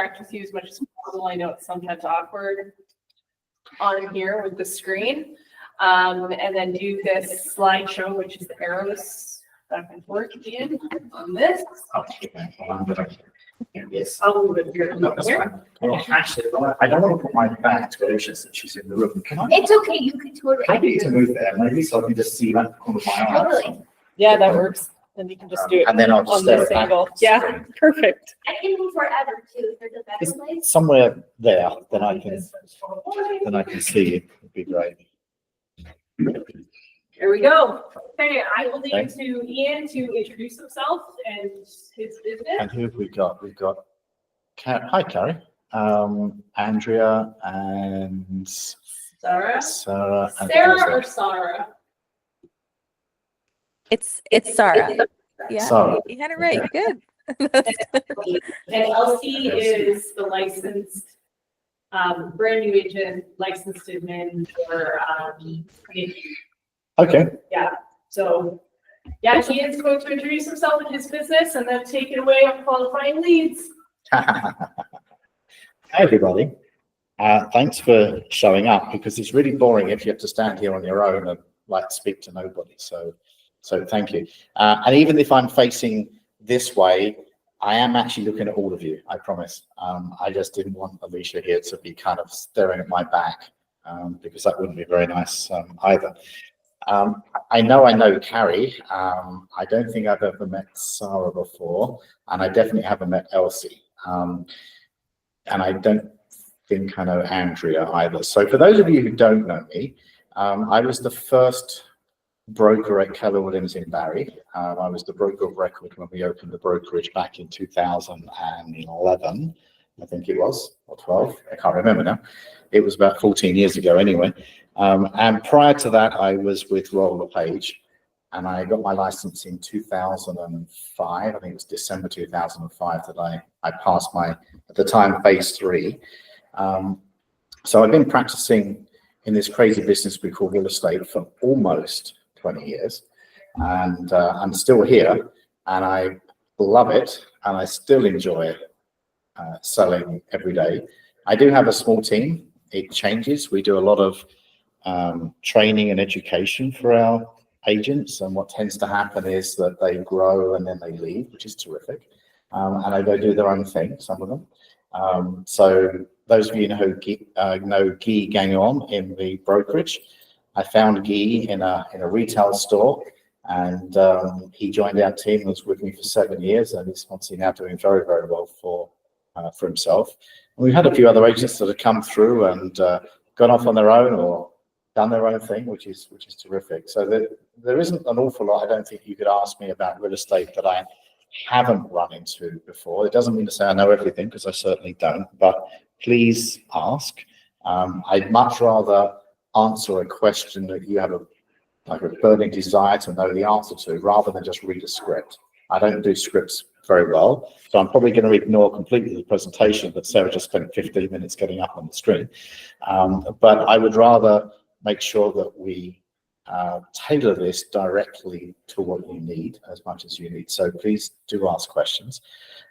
interact with you as much as possible. I know it's sometimes awkward on here with the screen. And then do this slideshow, which is the arrows back and forth again on this. Yes. I'll move it here. No, that's fine. Well, actually, I don't want to put my back to Alicia since she's in the room. Can I? It's okay, you can totally. I need to move there, maybe so I can just see that corner of my eye. Totally. Yeah, that works. Then you can just do it And then I'll just on this stare angle. back. Yeah, perfect. I can move forever too, if there's a better place. Somewhere there, then I can see it. It'd be great. Here we go. Okay, I will leave Okay. to Ian to introduce himself and his business. And who have we got? We've got hi, Carrie, Andrea, and Sarah. Sarah. And Sarah or Sarah? It's Sarah. Yeah, Sarah. you had it right. Good. And Elsie is the licensed, brand new agent, licensed admin for, Okay. yeah. So, yeah, Ian's going to introduce himself and his business and then take it away on qualifying leads. Hi, everybody. Thanks for showing up because it's really boring if you have to stand here on your own and like speak to nobody. So thank you. And even if I'm facing this way, I am actually looking at all of you, I promise. I just didn't want Alicia here to be kind of staring at my back because that wouldn't be very nice either. I know Carrie. I don't think I've ever met Sarah before, and I definitely haven't met Elsie. And I don't think I know Andrea either. So for those of you who don't know me, I was the first broker at Keller Williams in Barry. I was the broker of record when we opened the brokerage back in 2011, I think it was, or 12, I can't remember now. It was about 14 years ago anyway. And prior to that, I was with Royal LePage, and I got my license in 2005. I think it was December 2005 that I passed my, at the time, phase 3. So I've been practicing in this crazy business we call real estate for almost 20 years, and I'm still here, and I love it, and I still enjoy selling every day. I do have a small team. It changes. We do a lot of training and education for our agents, and what tends to happen is that they grow and then they leave, which is terrific, and they go do their own thing, some of them. So those of you know Guy Gagnon in the brokerage. I found Guy in a retail store, and he joined our team and was with me for 7 years, and he's obviously now doing very, very well for himself. And we've had a few other agents that have come through and gone off on their own or done their own thing, which is terrific. So there isn't an awful lot, I don't think, you could ask me about real estate that I haven't run into before. It doesn't mean to say I know everything, because I certainly don't, but please ask. I'd much rather answer a question that you have a burning desire to know the answer to, rather than just read a script. I don't do scripts very well, so I'm probably going to ignore completely the presentation that Sarah just spent 15 minutes getting up on the screen. But I would rather make sure that we tailor this directly to what you need as much as you need. So please do ask questions.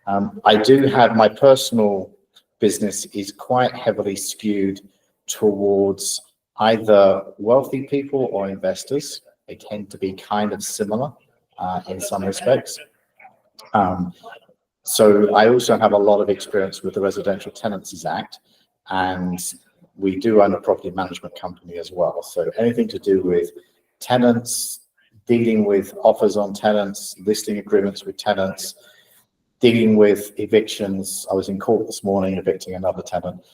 I do have my personal business is quite heavily skewed towards either wealthy people or investors. They tend to be kind of similar in some respects. So I also have a lot of experience with the Residential Tenancies Act, and we do own a property management company as well. So anything to do with tenants, dealing with offers on tenants, listing agreements with tenants, dealing with evictions. I was in court this morning evicting another tenant.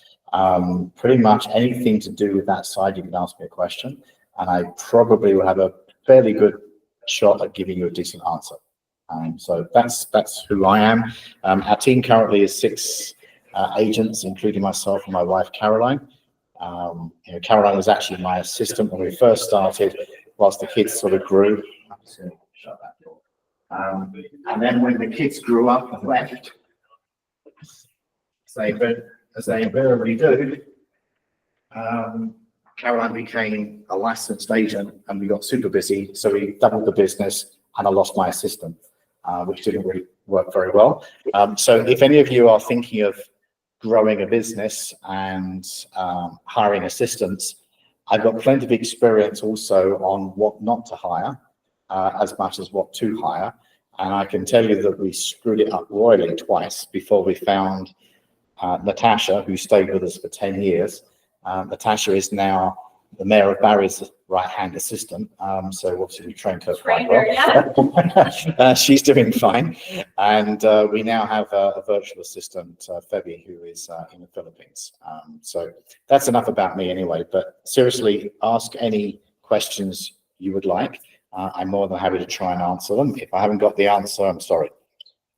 Pretty much anything to do with that side, you can ask me a question, and I probably will have a fairly good shot at giving you a decent answer. So that's who I am. Our team currently is 6 agents, including myself and my wife, Caroline. Caroline was actually my assistant when we first started, whilst the kids sort of grew. Shut that door. And then when the kids grew up and left, as they invariably do, Caroline became a licensed agent, and we got super busy, so we doubled the business, and I lost my assistant, which didn't really work very well. So if any of you are thinking of growing a business and hiring assistants, I've got plenty of experience also on what not to hire as much as what to hire. And I can tell you that we screwed it up royally twice before we found Natasha, who stayed with us for 10 years. Natasha is now the Mayor of Barry's right-hand assistant. So obviously we trained her quite well. She's doing fine. And we now have a virtual assistant, Febby, who is in the Philippines. So that's enough about me anyway, but seriously, ask any questions you would like. I'm more than happy to try and answer them. If I haven't got the answer, I'm sorry.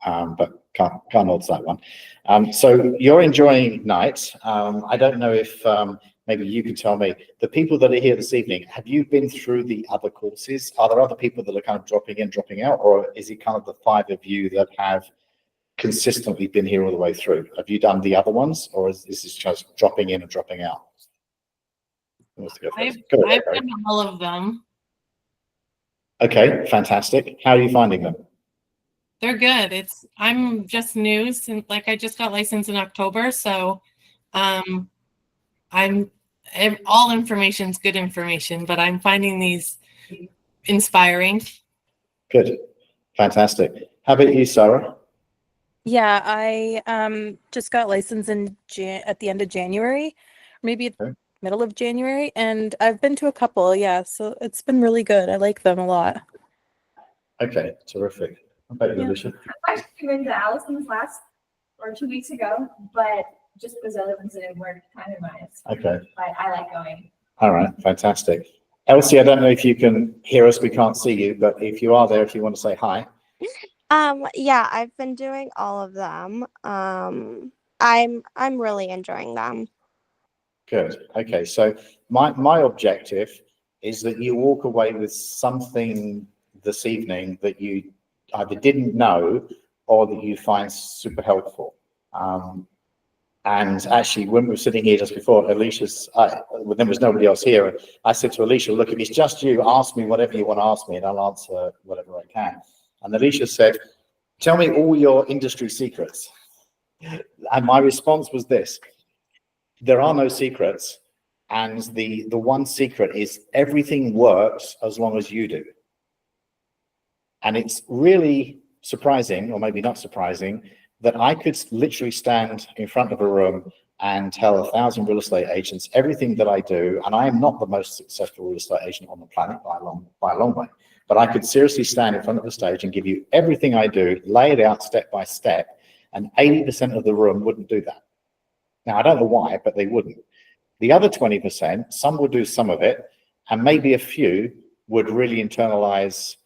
But can't answer that one. So you're enjoying night. I don't know if maybe you can tell me, the people that are here this evening, have you been through the other courses? Are there other people that are kind of dropping in, dropping out, or is it kind of the 5 of you that have consistently been here all the way through? Have you done the other ones, or is this just dropping in and dropping out? I've done all of them. Okay, fantastic. How are you finding them? They're good. I'm just new since, like, I just got licensed in October, so all information's good information, but I'm finding these inspiring. Good, fantastic. How about you, Sarah? Yeah, I just got licensed in at the end of January, maybe middle of January, and I've been to a couple, yeah, so it's been really good. I like them a lot. Okay, terrific. How about you, Alicia? I came into Allison's last or 2 weeks ago, but just because other ones didn't work time-wise. Okay. But I like going. All right, fantastic. Elsie, I don't know if you can hear us. We can't see you, but if you are there, if you want to say hi. Yeah, I've been doing all of them. I'm really enjoying them. Good. Okay, so my objective is that you walk away with something this evening that you either didn't know or that you find super helpful. And actually, when we were sitting here just before, Alicia's, well, there was nobody else here. And I said to Alicia, look, if it's just you, ask me whatever you want to ask me and I'll answer whatever I can. And Alicia said, tell me all your industry secrets. And my response was this: there are no secrets. And the one secret is everything works as long as you do. And it's really surprising, or maybe not surprising, that I could literally stand in front of a room and tell 1,000 real estate agents everything that I do. And I am not the most successful real estate agent on the planet by a long way. But I could seriously stand in front of the stage and give you everything I do, lay it out step by step, and 80% of the room wouldn't do that. Now, I don't know why, but they wouldn't. The other 20%, some would do some of it, and maybe a few would really internalize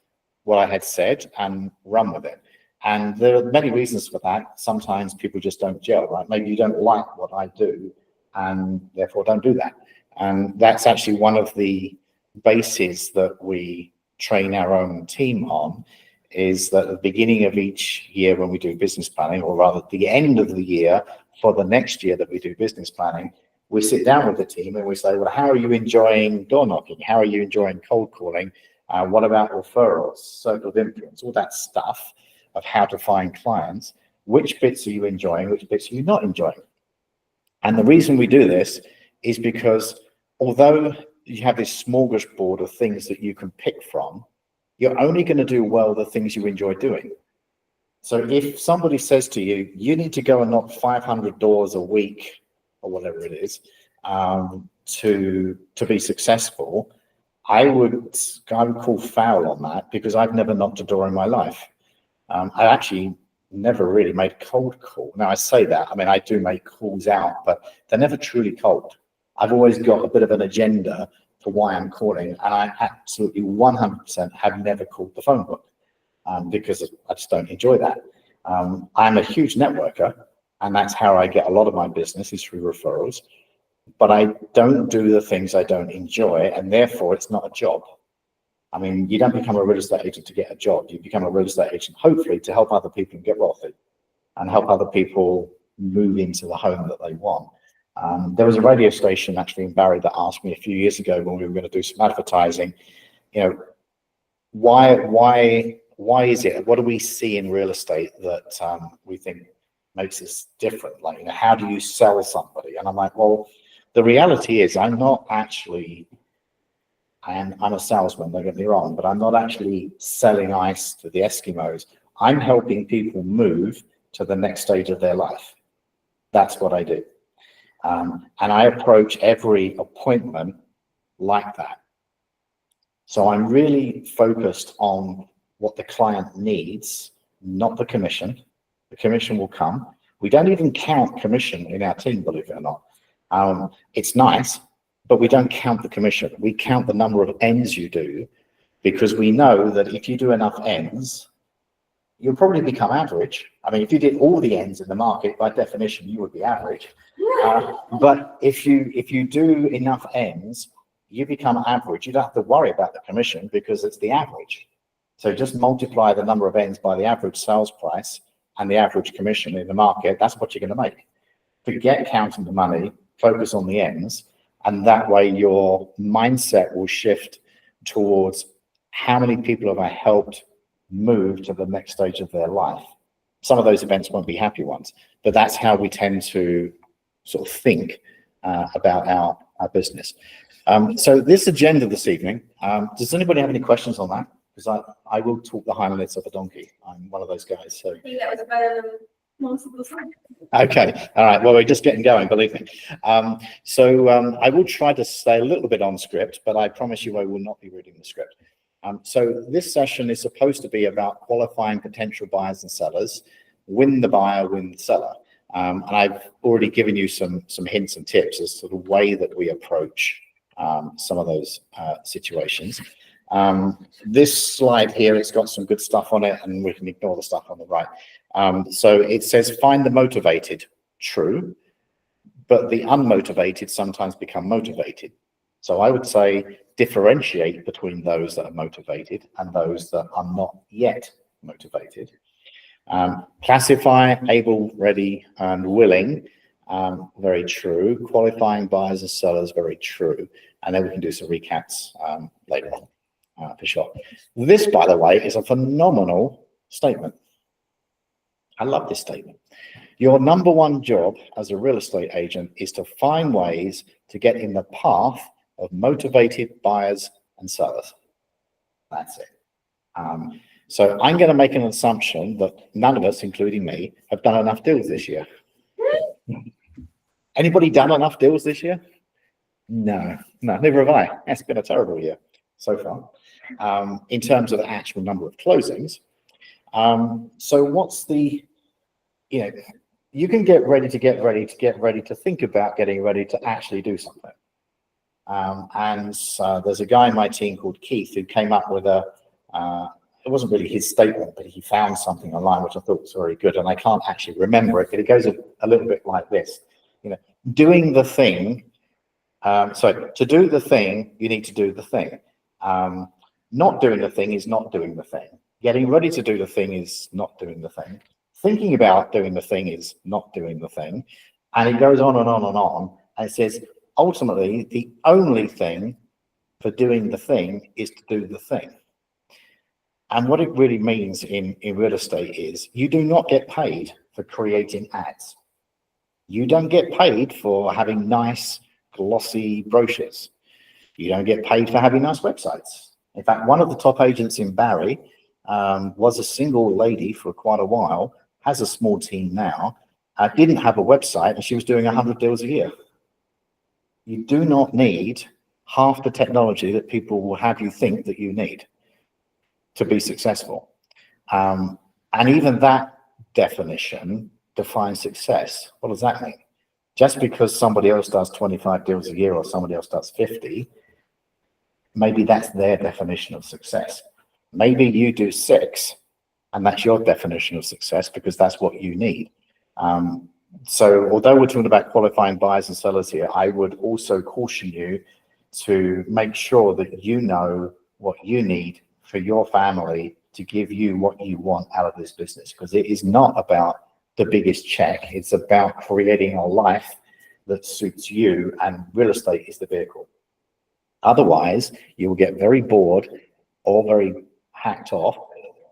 what I had said and run with it. And there are many reasons for that. Sometimes people just don't gel, right? Maybe you don't like what I do and therefore don't do that. And that's actually one of the bases that we train our own team on, is that at the beginning of each year when we do business planning, or rather at the end of the year for the next year that we do business planning, we sit down with the team and we say, well, how are you enjoying door knocking? How are you enjoying cold calling? What about referrals, circle of influence, all that stuff of how to find clients? Which bits are you enjoying? Which bits are you not enjoying? And the reason we do this is because although you have this smorgasbord of things that you can pick from, you're only going to do well the things you enjoy doing. So if somebody says to you, you need to go and knock 500 doors a week or whatever it is to be successful, I would call foul on that, because I've never knocked a door in my life. I actually never really made a cold call. Now I say that, I mean, I do make calls out, but they're never truly cold. I've always got a bit of an agenda for why I'm calling, and I absolutely 100% have never called the phone book because I just don't enjoy that. I'm a huge networker, and that's how I get a lot of my business, is through referrals. But I don't do the things I don't enjoy, and therefore it's not a job. I mean, you don't become a real estate agent to get a job. You become a real estate agent, hopefully, to help other people get wealthy and help other people move into the home that they want. There was a radio station actually in Barry that asked me a few years ago when we were going to do some advertising, you know, why is it? What do we see in real estate that we think makes us different. Like, how do you sell somebody? And I'm like, well, the reality is I'm not actually, I'm a salesman, don't get me wrong, but I'm not actually selling ice to the Eskimos. I'm helping people move to the next stage of their life. That's what I do. And I approach every appointment like that. So I'm really focused on what the client needs, not the commission. The commission will come. We don't even count commission in our team, believe it or not. It's nice, but we don't count the commission. We count the number of ends you do, because we know that if you do enough ends, you'll probably become average. I mean, if you did all the ends in the market, by definition, you would be average. But if you do enough ends, you become average. You don't have to worry about the commission because it's the average. So just multiply the number of ends by the average sales price and the average commission in the market. That's what you're going to make. Forget counting the money, focus on the ends, and that way your mindset will shift towards how many people have I helped move to the next stage of their life. Some of those events won't be happy ones, but that's how we tend to sort of think about our business. So this agenda this evening, does anybody have any questions on that? Because I will talk the highlights of a donkey. I'm one of those guys. So I think that was better than most of the time. okay, all right. Well, we're just getting going, believe me. I will try to stay a little bit on script, but I promise you I will not be reading the script. So this session is supposed to be about qualifying potential buyers and sellers, win the buyer, win the seller. And I've already given you some hints and tips as to the way that we approach some of those situations. This slide here, it's got some good stuff on it, and we can ignore the stuff on the right. So it says, find the motivated. True, but the unmotivated sometimes become motivated. So I would say differentiate between those that are motivated and those that are not yet motivated. Classify able, ready, and willing. Very true. Qualifying buyers and sellers, very true. And then we can do some recaps later on. For sure. This, by the way, is a phenomenal statement. I love this statement. Your number one job as a real estate agent is to find ways to get in the path of motivated buyers and sellers. That's it. So I'm going to make an assumption that none of us, including me, have done enough deals this year. Anybody done enough deals this year? No, never have I. It's been a terrible year so far. In terms of the actual number of closings. So what's the, you can get ready to think about getting ready to actually do something. There's a guy in my team called Keith who came up with it wasn't really his statement, but he found something online which I thought was very good, and I can't actually remember it, but it goes a little bit like this. Doing the thing, to do the thing, you need to do the thing. Not doing the thing is not doing the thing. Getting ready to do the thing is not doing the thing. Thinking about doing the thing is not doing the thing. And it goes on and on and on. And it says, ultimately, the only thing for doing the thing is to do the thing. And what it really means in real estate is you do not get paid for creating ads. You don't get paid for having nice, glossy brochures. You don't get paid for having nice websites. In fact, one of the top agents in Barry was a single lady for quite a while, has a small team now, didn't have a website, and she was doing 100 deals a year. You do not need half the technology that people will have you think that you need to be successful. And even that definition defines success. What does that mean? Just because somebody else does 25 deals a year or somebody else does 50, maybe that's their definition of success. Maybe you do 6 and that's your definition of success because that's what you need. So although we're talking about qualifying buyers and sellers here, I would also caution you to make sure that you know what you need for your family to give you what you want out of this business, because it is not about the biggest check. It's about creating a life that suits you, and real estate is the vehicle. Otherwise, you will get very bored or very hacked off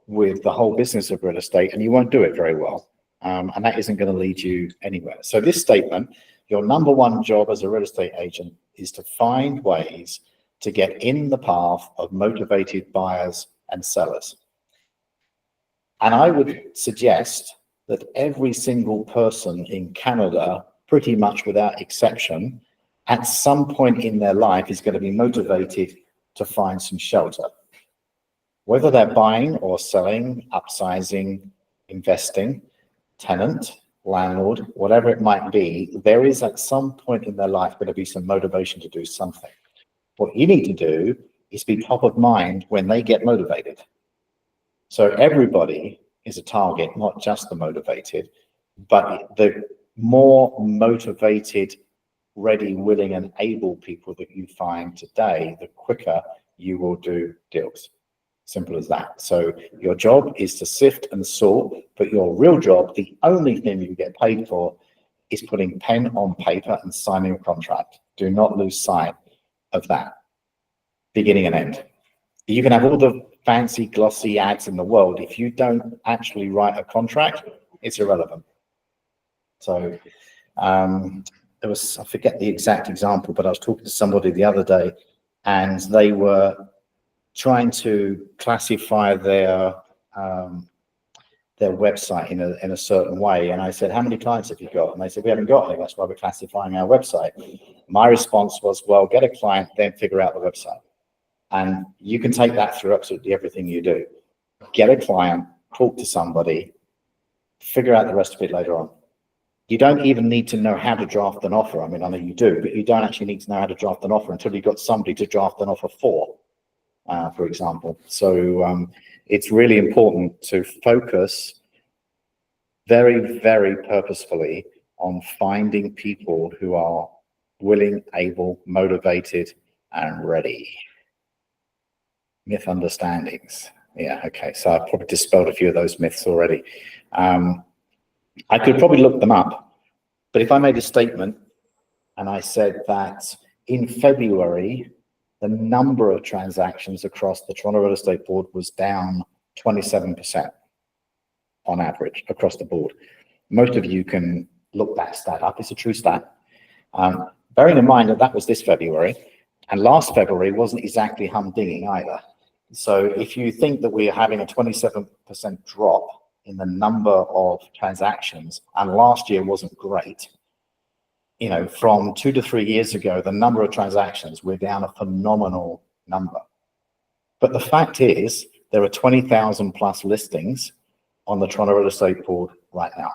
with the whole business of real estate, and you won't do it very well. And that isn't going to lead you anywhere. So this statement, your number one job as a real estate agent is to find ways to get in the path of motivated buyers and sellers. And I would suggest that every single person in Canada, pretty much without exception, at some point in their life is going to be motivated to find some shelter. Whether they're buying or selling, upsizing, investing, tenant, landlord, whatever it might be, there is at some point in their life going to be some motivation to do something. What you need to do is be top of mind when they get motivated. So everybody is a target, not just the motivated, but the more motivated, ready, willing, and able people that you find today, the quicker you will do deals. Simple as that. So your job is to sift and sort, but your real job, the only thing you get paid for, is putting pen on paper and signing a contract. Do not lose sight of that. Beginning and end. You can have all the fancy glossy ads in the world. If you don't actually write a contract, it's irrelevant. So there was, I forget the exact example, but I was talking to somebody the other day and they were trying to classify their website in a certain way. And I said, how many clients have you got? And they said, we haven't got any. That's why we're classifying our website. My response was, well, get a client, then figure out the website. And you can take that through absolutely everything you do. Get a client, talk to somebody, figure out the rest of it later on. You don't even need to know how to draft an offer. I mean, I know you do, but you don't actually need to know how to draft an offer until you've got somebody to draft an offer for example. So it's really important to focus very, very purposefully on finding people who are willing, able, motivated, and ready. Myth understandings. Yeah, okay. So I've probably dispelled a few of those myths already. I could probably look them up, but if I made a statement and I said that in February, the number of transactions across the Toronto Real Estate Board was down 27% on average across the board. Most of you can look that stat up. It's a true stat. Bearing in mind that that was this February, and last February wasn't exactly humdinging either. So if you think that we are having a 27% drop in the number of transactions, and last year wasn't great, you know, from 2 to 3 years ago, the number of transactions, we're down a phenomenal number. But the fact is, there are 20,000 plus listings on the Toronto Real Estate Board right now.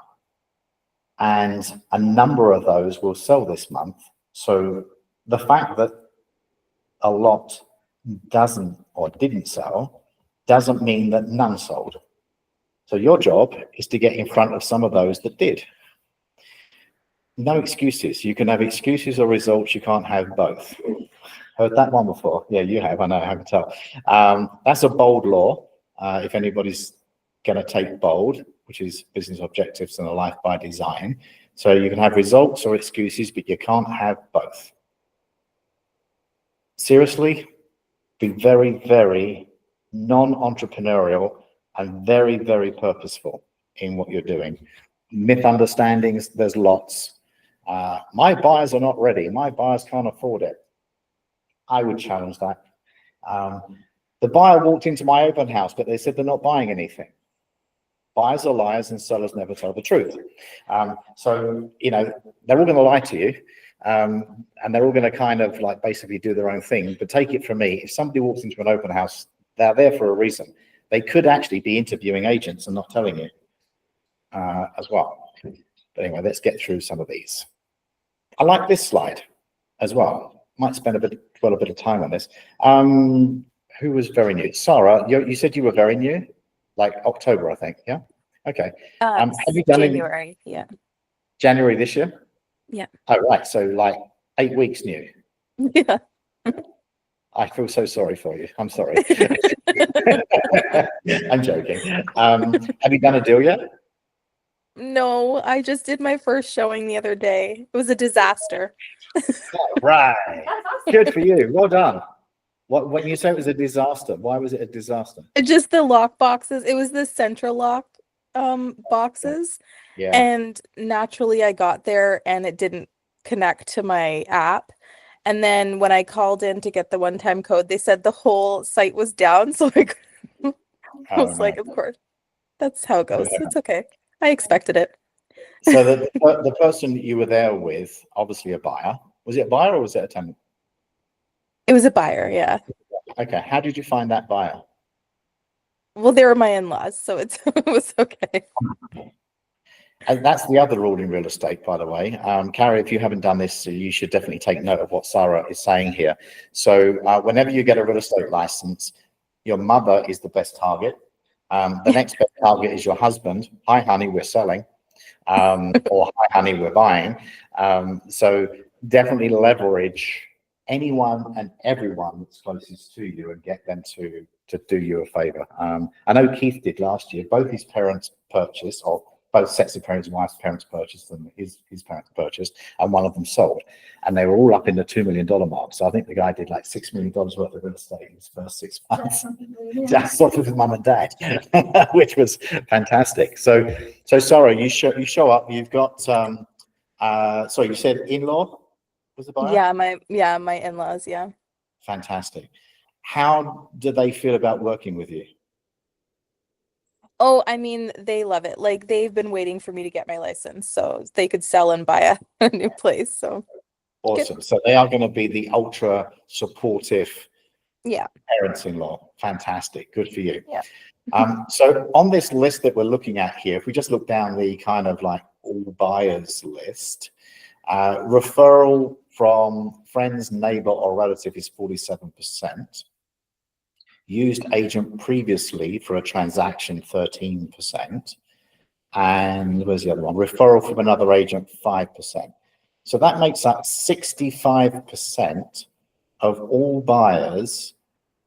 And a number of those will sell this month. So the fact that a lot doesn't or didn't sell doesn't mean that none sold. So your job is to get in front of some of those that did. No excuses. You can have excuses or results. You can't have both. Heard that one before? Yeah, you have. I know. I can tell. That's a bold law. If anybody's going to take bold, which is business objectives and a life by design. So you can have results or excuses, but you can't have both. Seriously, be very, very non-entrepreneurial and very, very purposeful in what you're doing. Myth understandings, there's lots. My buyers are not ready. My buyers can't afford it. I would challenge that. The buyer walked into my open house, but they said they're not buying anything. Buyers are liars and sellers never tell the truth. So, you know, they're all going to lie to you. And they're all going to kind of like basically do their own thing. But take it from me, if somebody walks into an open house, they're there for a reason. They could actually be interviewing agents and not telling you as well. But anyway, let's get through some of these. I like this slide as well. Might spend a bit of time on this. Who was very new? Sarah, you said you were very new, like October, I think. Yeah. Okay. Have you done January? Yeah. January this year? Yeah. Oh, right. So like 8 weeks new. Yeah. I feel so sorry for you. I'm sorry. I'm joking. Have you done a deal yet? No, I just did my first showing the other day. It was a disaster. Right. That's awesome. Good for you. Well done. When you say it was a disaster, why was it a disaster? Just the lock boxes. It was the central lock. boxes, Yeah. and naturally I got there and it didn't connect to my app. And then when I called in to get the one-time code, they said the whole site was down. So I Oh, was no. like, of course, that's how it goes. Yeah. It's okay. I expected it. So the person you were there with, obviously a buyer. Was it a buyer or was it a tenant? It was a buyer, yeah. Okay. How did you find that buyer? Well, they were my in-laws, so it was okay. And that's the other rule in real estate, by the way. Carrie, if you haven't done this, you should definitely take note of what Sarah is saying here. So whenever you get a real estate license, your mother is the best target. The next best target is your husband. Hi, honey, we're selling. Or hi, honey, we're buying. So definitely leverage anyone and everyone that's closest to you and get them to do you a favor. I know Keith did last year. Both his parents purchased, or both sets of parents and wife's parents purchased, and his parents purchased, and one of them sold. And they were all up in the $2 million mark. So I think the guy did like $6 million worth of real estate in his first 6 months. Just off of his mum and dad, which was fantastic. So Sarah, you show up. You've got sorry, you said in-law was the buyer? Yeah, my in-laws, yeah. Fantastic. How do they feel about working with you? Oh, I mean, they love it. Like they've been waiting for me to get my license so they could sell and buy a new place. So Awesome. So they are going to be the ultra supportive yeah. parents-in-law. Fantastic. Good for you. Yeah. So on this list that we're looking at here, if we just look down the kind of like all buyers list, referral from friends, neighbor, or relative is 47%. Used agent previously for a transaction, 13%. And where's the other one? Referral from another agent, 5%. So that makes up 65% of all buyers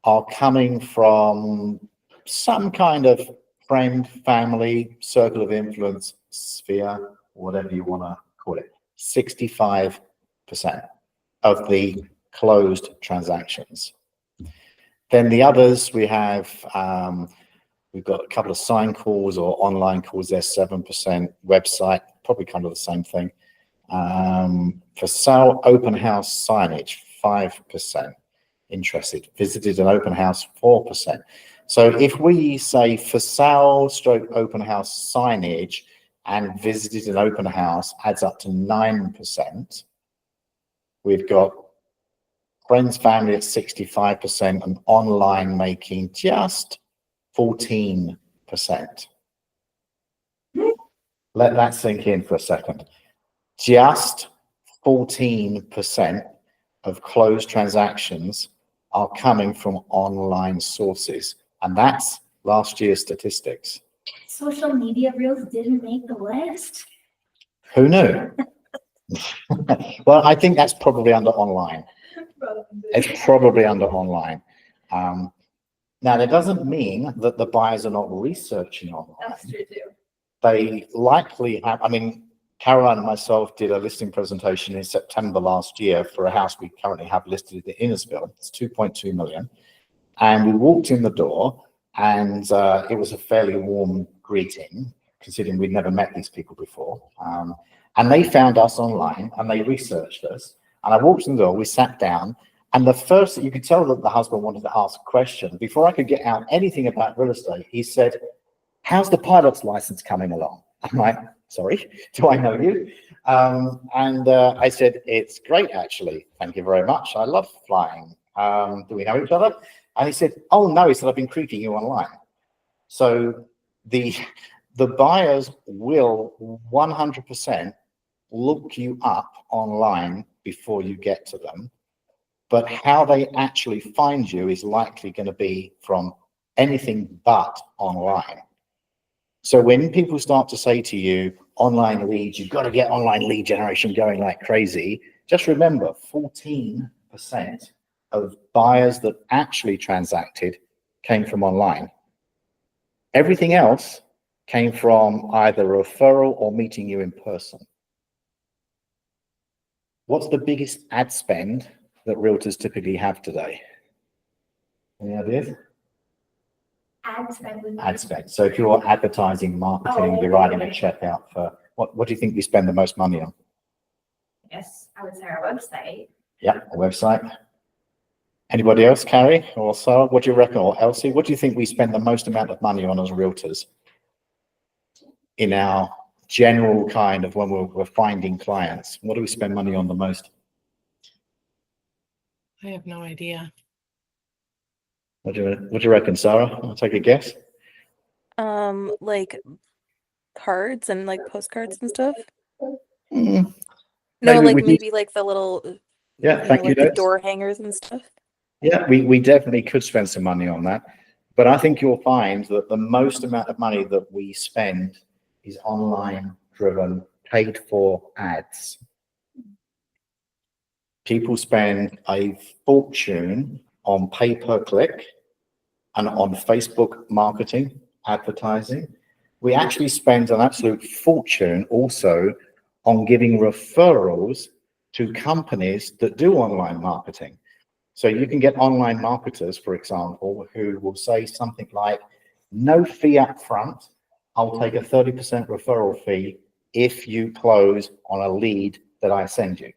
are coming from some kind of friend, family, circle of influence, sphere, whatever you want to call it. 65% of the closed transactions. Then the others, we have, we've got a couple of sign calls or online calls there, 7%, website, probably kind of the same thing. For sale, open house signage, 5% interested. Visited an open house, 4%. So if we say for sale stroke open house signage and visited an open house adds up to 9%, we've got friends, family at 65% and online making just 14%. Let that sink in for a second. Just 14% of closed transactions are coming from online sources. And that's last year's statistics. Social media reels didn't make the list. Who knew? Well, I think that's probably under online. It's probably under online. Now, that doesn't mean that the buyers are not researching online. That's true too. They likely have, I mean, Caroline and myself did a listing presentation in September last year for a house we currently have listed in Innisfil. It's 2.2 million. And we walked in the door and it was a fairly warm greeting, considering we'd never met these people before. And they found us online and they researched us. And I walked in the door, we sat down, and the first, you could tell that the husband wanted to ask a question. Before I could get out anything about real estate, he said, "How's the pilot's license coming along?" I'm like, "Sorry, do I know you?" I said, "It's great, actually. Thank you very much. I love flying. Do we know each other?" And he said, "Oh, no," he said, "I've been creeping you online." So the buyers will 100% look you up online before you get to them. But how they actually find you is likely going to be from anything but online. So when people start to say to you, online leads, you've got to get online lead generation going like crazy, just remember 14% of buyers that actually transacted came from online. Everything else came from either referral or meeting you in person. What's the biggest ad spend that realtors typically have today? Any ideas? ad spend. would be- Ad spend. So if you're advertising, marketing, Oh, you're writing a checkout for, what do you think we spend the most money on? Yes, I would say our website. Yeah, a website. Anybody else, Carrie or Sarah? What do you reckon? Or Elsie, what do you think we spend the most amount of money on as realtors in our general kind of when we're finding clients? What do we spend money on the most? I have no idea. What do you reckon, Sarah? I'll take a guess. Like cards and like postcards and stuff. Mm, No, maybe like we do. maybe like the little, Yeah, thank you, like the notes. door hangers and stuff. Yeah, we definitely could spend some money on that. But I think you'll find that the most amount of money that we spend is online driven, paid for ads. People spend a fortune on pay-per-click and on Facebook marketing, advertising. We actually spend an absolute fortune also on giving referrals to companies that do online marketing. So you can get online marketers, for example, who will say something like, no fee up front, I'll take a 30% referral fee if you close on a lead that I send you.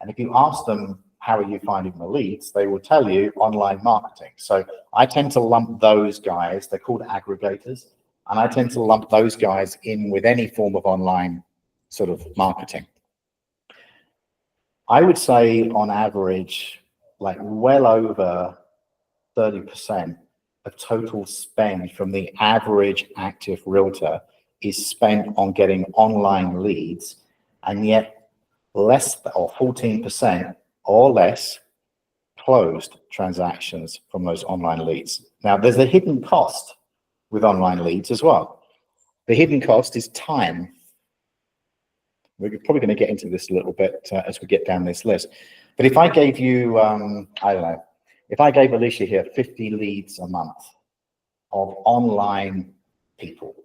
And if you ask them, how are you finding the leads? They will tell you online marketing. So I tend to lump those guys, they're called aggregators, and I tend to lump those guys in with any form of online sort of marketing. I would say on average, like well over 30% of total spend from the average active realtor is spent on getting online leads, and yet less or 14% or less closed transactions from those online leads. Now, there's a hidden cost with online leads as well. The hidden cost is time. We're probably going to get into this a little bit as we get down this list. But if I gave you, I don't know, if I gave Alicia here 50 leads a month of online people,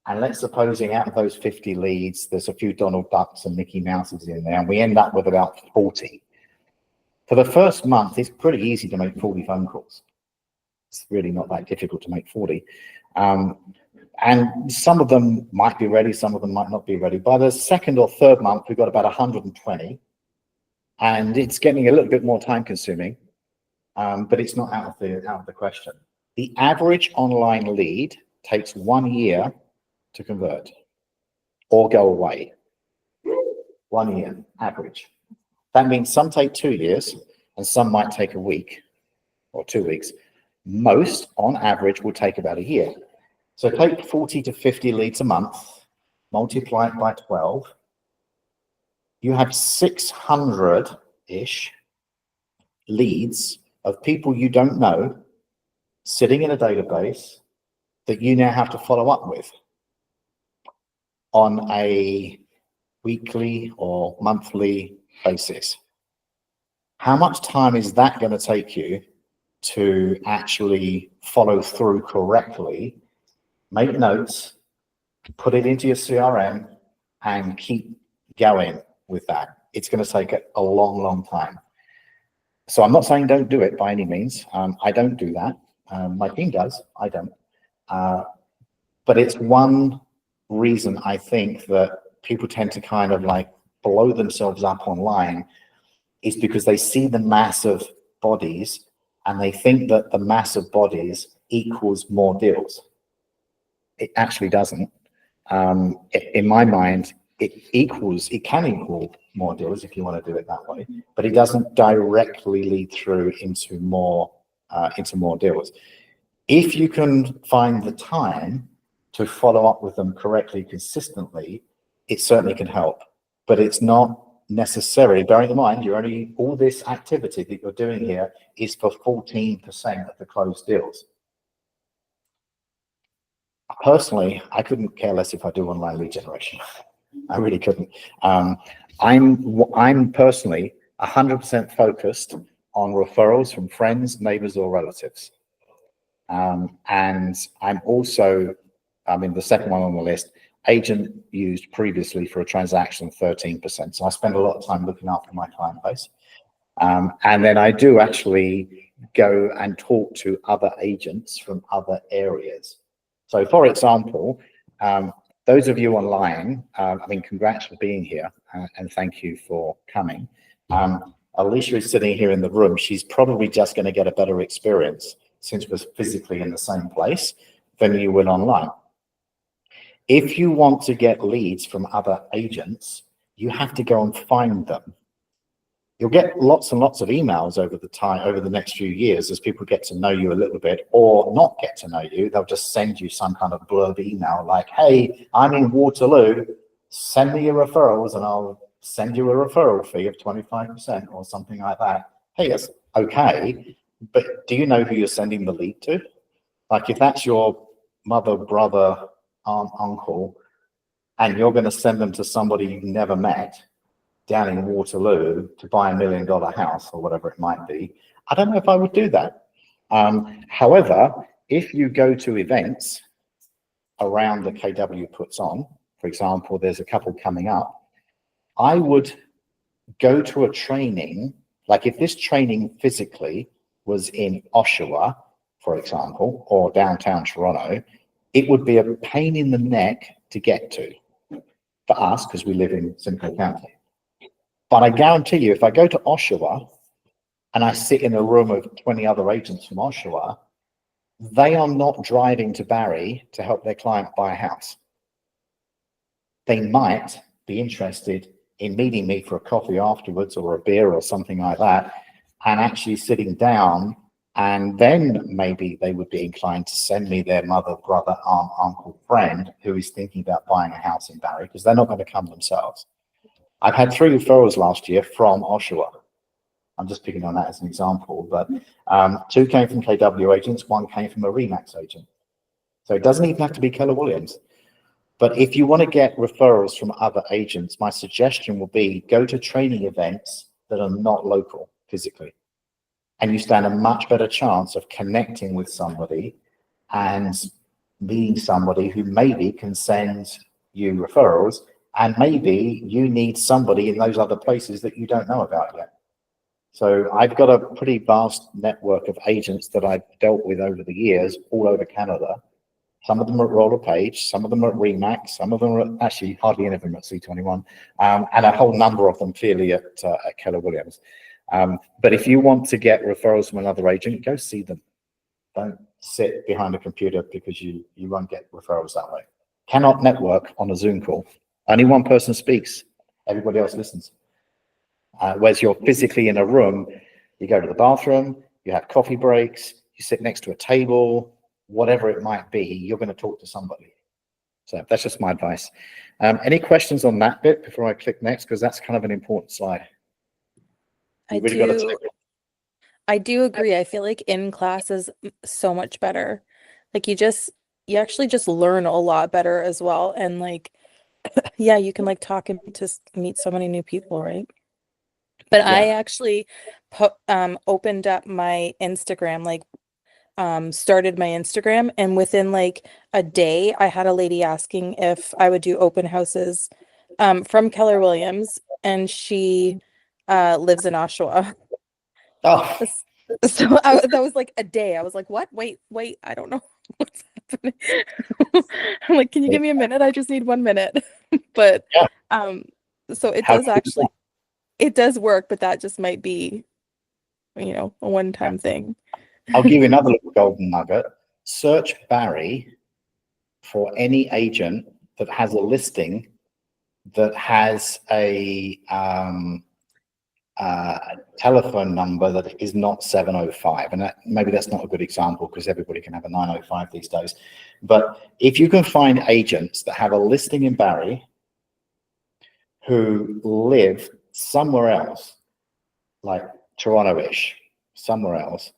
and let's supposing out of those 50 leads, there's a few Donald Ducks and Mickey Mouses in there, and we end up with about 40. For the first month, it's pretty easy to make 40 phone calls. It's really not that difficult to make 40. And some of them might be ready, some of them might not be ready. By the second or third month, we've got about 120. And it's getting a little bit more time consuming, but it's not out of the question. The average online lead takes 1 year to convert or go away. 1 year, average. That means some take 2 years and some might take a week or 2 weeks. Most, on average, will take about a year. So take 40 to 50 leads a month, multiply it by 12. You have 600-ish leads of people you don't know sitting in a database that you now have to follow up with on a weekly or monthly basis. How much time is that going to take you to actually follow through correctly, make notes, put it into your CRM, and keep going with that? It's going to take a long, long time. So I'm not saying don't do it by any means. I don't do that. My team does. I don't. But it's one reason I think that people tend to kind of like blow themselves up online, is because they see the mass of bodies and they think that the mass of bodies equals more deals. It actually doesn't. In my mind, it can equal more deals if you want to do it that way, but it doesn't directly lead through into more deals. If you can find the time to follow up with them correctly, consistently, it certainly can help, but it's not necessarily, bearing in mind, all this activity that you're doing here is for 14% of the closed deals. Personally, I couldn't care less if I do online lead generation. I really couldn't. I'm personally 100% focused on referrals from friends, neighbors, or relatives. And I'm also, the second one on the list, agent used previously for a transaction, 13%. So I spend a lot of time looking after my client base. And then I do actually go and talk to other agents from other areas. So for example, those of you online, I mean, congrats for being here and thank you for coming. Alicia is sitting here in the room. She's probably just going to get a better experience since we're physically in the same place than you will online. If you want to get leads from other agents, you have to go and find them. You'll get lots and lots of emails over the next few years as people get to know you a little bit or not get to know you. They'll just send you some kind of blurb email like, hey, I'm in Waterloo, send me your referrals and I'll send you a referral fee of 25% or something like that. Hey, that's okay, but do you know who you're sending the lead to? Like if that's your mother, brother, aunt, uncle, and you're going to send them to somebody you've never met down in Waterloo to buy $1 million house or whatever it might be, I don't know if I would do that. However, if you go to events around the KW puts on, for example, there's a couple coming up, I would go to a training, like if this training physically was in Oshawa, for example, or downtown Toronto, it would be a pain in the neck to get to for us because we live in Simcoe County. But I guarantee you, if I go to Oshawa and I sit in a room of 20 other agents from Oshawa, they are not driving to Barrie to help their client buy a house. They might be interested in meeting me for a coffee afterwards or a beer or something like that, and actually sitting down, and then maybe they would be inclined to send me their mother, brother, aunt, uncle, friend who is thinking about buying a house in Barrie, because they're not going to come themselves. I've had 3 referrals last year from Oshawa. I'm just picking on that as an example, but 2 came from KW agents, 1 came from a Remax agent. So it doesn't even have to be Keller Williams. But if you want to get referrals from other agents, my suggestion will be go to training events that are not local physically. And you stand a much better chance of connecting with somebody and meeting somebody who maybe can send you referrals. And maybe you need somebody in those other places that you don't know about yet. So I've got a pretty vast network of agents that I've dealt with over the years, all over Canada. Some of them are at Roller Page, some of them are at Remax, some of them are actually hardly any of them at C21, and a whole number of them clearly at Keller Williams. But if you want to get referrals from another agent, go see them. Don't sit behind a computer because you won't get referrals that way. Cannot network on a Zoom call. Only one person speaks, everybody else listens. Whereas you're physically in a room, you go to the bathroom, you have coffee breaks, you sit next to a table, whatever it might be, you're going to talk to somebody. So that's just my advice. Any questions on that bit before I click next? Because that's kind of an important slide. I do agree. I feel like in class is so much better. Like you actually just learn a lot better as well. And like, yeah, you can like talk and just meet so many new people, right? But yeah. I actually opened up my Instagram, like started my Instagram, and within like a day I had a lady asking if I would do open houses from Keller Williams, and she lives in Oshawa. Oh. So that was like a day. I was like, what? Wait, I don't know what's happening. I'm like, can you give me a minute? I just need 1 minute. But yeah. So it does actually, it does work, but that just might be, a one-time thing. I'll give you another little golden nugget. Search Barrie for any agent that has a listing that has a telephone number that is not 705, and maybe that's not a good example because everybody can have a 905 these days. But if you can find agents that have a listing in Barrie who live somewhere else, like Toronto-ish, somewhere else,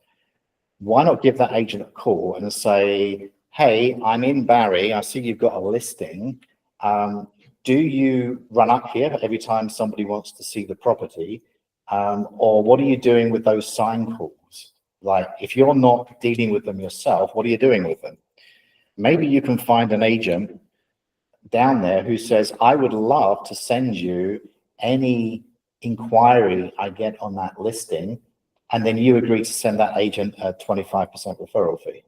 why not give that agent a call and say, hey, I'm in Barrie, I see you've got a listing. Do you run up here every time somebody wants to see the property? Or what are you doing with those sign calls? Like, if you're not dealing with them yourself, what are you doing with them? Maybe you can find an agent down there who says, I would love to send you any inquiry I get on that listing and then you agree to send that agent a 25% referral fee.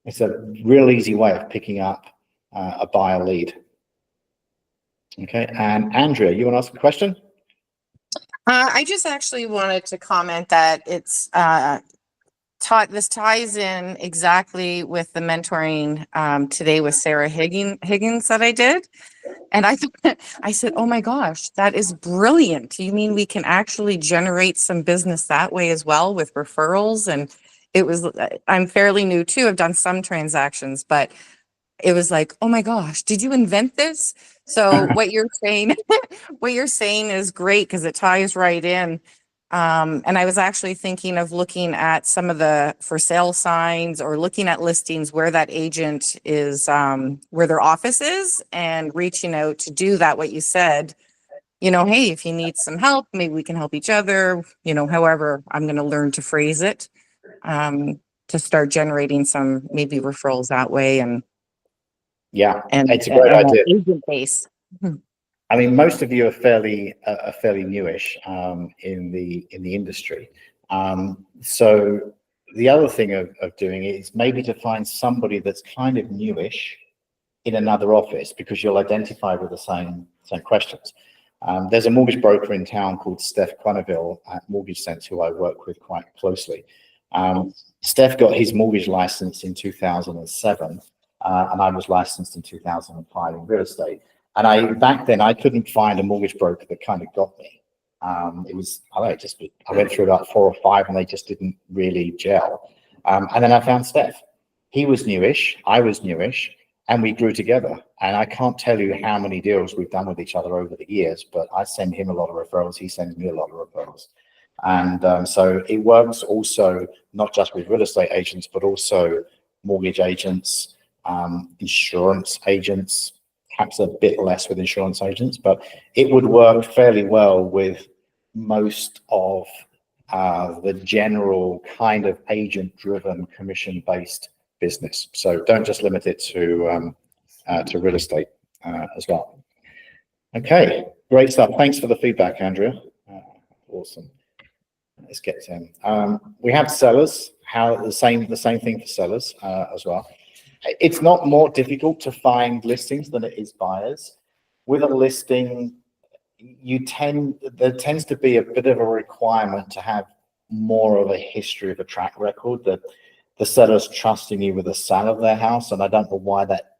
It's a real easy way of picking up a buyer lead. Okay, and Andrea, you want to ask a question? I just actually wanted to comment that it's this ties in exactly with the mentoring today with Sarah Higgins that I did. And I said, oh my gosh, that is brilliant. You mean we can actually generate some business that way as well with referrals? And it was, I'm fairly new too. I've done some transactions, but it was like, oh my gosh, did you invent this? So what you're saying, what you're saying is great because it ties right in. And I was actually thinking of looking at some of the for sale signs or looking at listings where that agent is, where their office is, and reaching out to do that, what you said, you know, hey, if you need some help, maybe we can help each other, you know, however I'm going to learn to phrase it, to start generating some maybe referrals that way and it's a great idea. Agent base. I mean, most of you are fairly newish in the industry. So the other thing of doing it is maybe to find somebody that's kind of newish in another office, because you'll identify with the same questions. There's a mortgage broker in town called Steph Quenneville at Mortgage Sense, who I work with quite closely. Steph got his mortgage license in 2007, and I was licensed in 2005 in real estate. And back then I couldn't find a mortgage broker that kind of got me. It was, I don't know, I went through about 4 or 5 and they just didn't really gel. And then I found Steph. He was newish, I was newish, and we grew together. And I can't tell you how many deals we've done with each other over the years, but I send him a lot of referrals, he sends me a lot of referrals. And so it works also not just with real estate agents, but also mortgage agents, insurance agents, perhaps a bit less with insurance agents, but it would work fairly well with most of the general kind of agent-driven, commission-based business. So don't just limit it to real estate as well. Okay, great stuff. Thanks for the feedback, Andrea. Awesome. Let's get to him. We have sellers. The same thing for sellers as well. It's not more difficult to find listings than it is buyers. With a listing, there tends to be a bit of a requirement to have more of a history of a track record, that the seller's trusting you with the sale of their house. And I don't know why that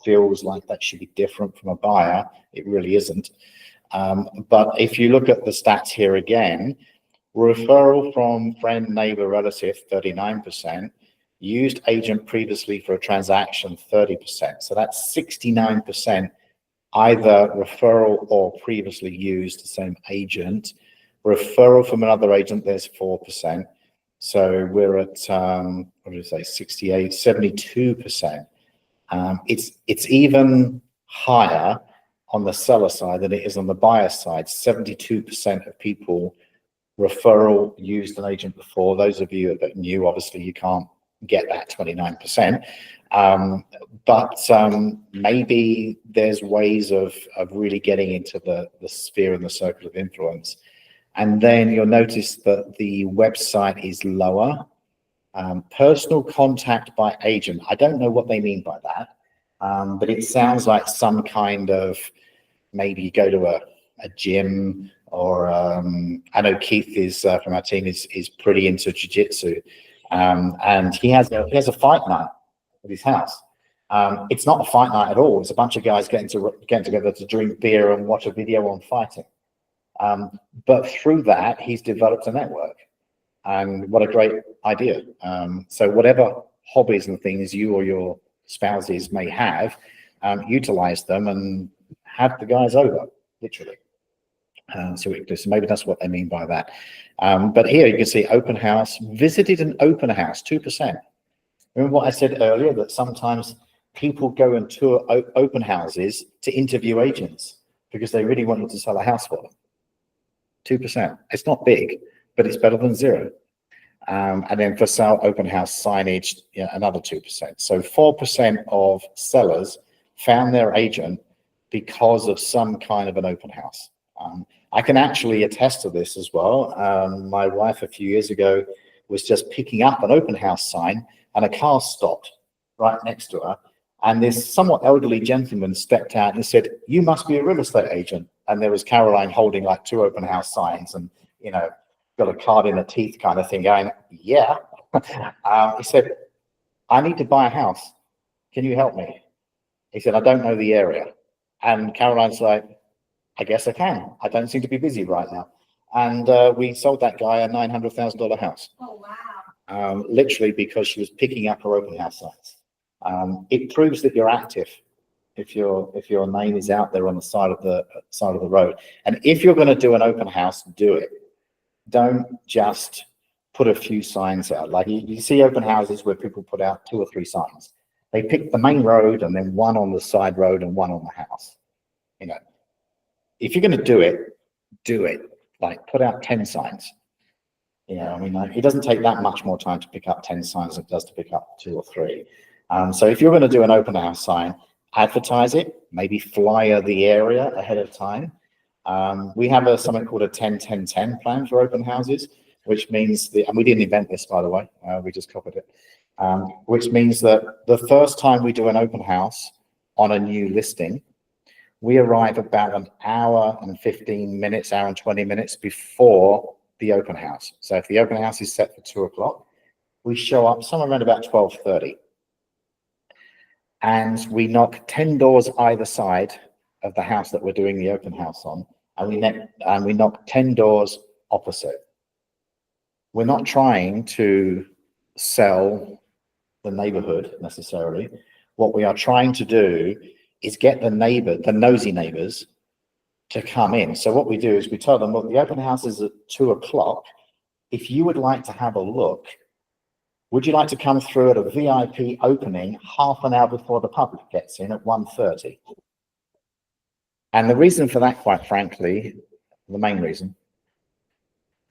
feels like that should be different from a buyer. It really isn't. But if you look at the stats here again, referral from friend, neighbor, relative, 39%. Used agent previously for a transaction, 30%. So that's 69% either referral or previously used the same agent. Referral from another agent, there's 4%. So we're at, what did I say, 68, 72%. It's even higher on the seller side than it is on the buyer side. 72% of people referral used an agent before. Those of you that knew, obviously you can't get that 29%, but maybe there's ways of really getting into the sphere and the circle of influence. And then you'll notice that the website is lower. Personal contact by agent, I don't know what they mean by that, but it sounds like some kind of, maybe you go to a gym, or I know Keith is from our team is pretty into jiu-jitsu. And he has a fight night at his house. It's not a fight night at all. It's a bunch of guys getting together to drink beer and watch a video on fighting. But through that, he's developed a network. And what a great idea. So whatever hobbies and things you or your spouses may have, utilize them and have the guys over, literally. So maybe that's what they mean by that. But here you can see open house, visited an open house, 2%. Remember what I said earlier, that sometimes people go and tour open houses to interview agents because they really want you to sell a house for them. 2%. It's not big, but it's better than 0. And then for sale open house signage, another 2%. So 4% of sellers found their agent because of some kind of an open house. I can actually attest to this as well. My wife a few years ago was just picking up an open house sign and a car stopped right next to her. And this somewhat elderly gentleman stepped out and said, "You must be a real estate agent." And there was Caroline holding like 2 open house signs and, you know, got a card in her teeth kind of thing going, "Yeah." He said, "I need to buy a house. Can you help me?" He said, "I don't know the area." And Caroline's like, "I guess I can. I don't seem to be busy right now." And we sold that guy a $900,000 house. Oh, wow. Literally because she was picking up her open house signs. It proves that you're active if your name is out there on the side of the road. And if you're going to do an open house, do it. Don't just put a few signs out. Like you see open houses where people put out 2 or 3 signs. They pick the main road and then 1 on the side road and 1 on the house. You know, if you're going to do it, do it. Like put out 10 signs. You know, I mean, like, it doesn't take that much more time to pick up 10 signs than it does to pick up 2 or 3. So if you're going to do an open house sign, advertise it, maybe flyer the area ahead of time. We have something called a 10-10-10 plan for open houses, which means and we didn't invent this, by the way, we just copied it, which means that the first time we do an open house on a new listing, we arrive about an hour and 15 minutes, hour and 20 minutes before the open house. So if the open house is set for 2 o'clock, we show up somewhere around about 12:30. And we knock 10 doors either side of the house that we're doing the open house on, and we knock 10 doors opposite. We're not trying to sell the neighborhood necessarily. What we are trying to do is get the nosy neighbors to come in. So what we do is we tell them, look, the open house is at 2 o'clock. If you would like to have a look, would you like to come through at a VIP opening half an hour before the public gets in at 1:30? And the reason for that, quite frankly, the main reason,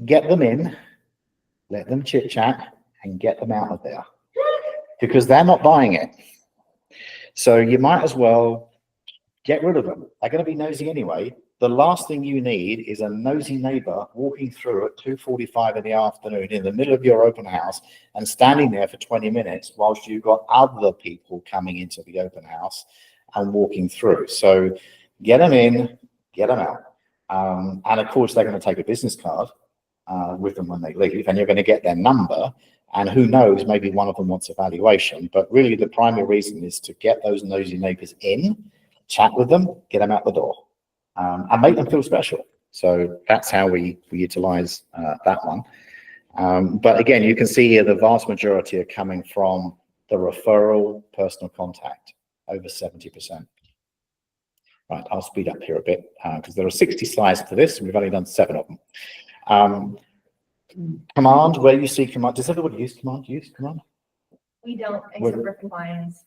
get them in, let them chit chat and get them out of there because they're not buying it. So you might as well get rid of them. They're going to be nosy anyway. The last thing you need is a nosy neighbor walking through at 2:45 in the afternoon in the middle of your open house and standing there for 20 minutes whilst you've got other people coming into the open house and walking through. So get them in, get them out. And of course, they're going to take a business card with them when they leave, and you're going to get their number. And who knows, maybe one of them wants a valuation. But really, the primary reason is to get those nosy neighbors in, chat with them, get them out the door. And make them feel special. So that's how we utilize that one. But again, you can see here the vast majority are coming from the referral personal contact, over 70%. Right, I'll speed up here a bit because there are 60 slides to this and we've only done 7 of them. Command, where you see command, does everybody use command? Use command? We don't, except for compliance.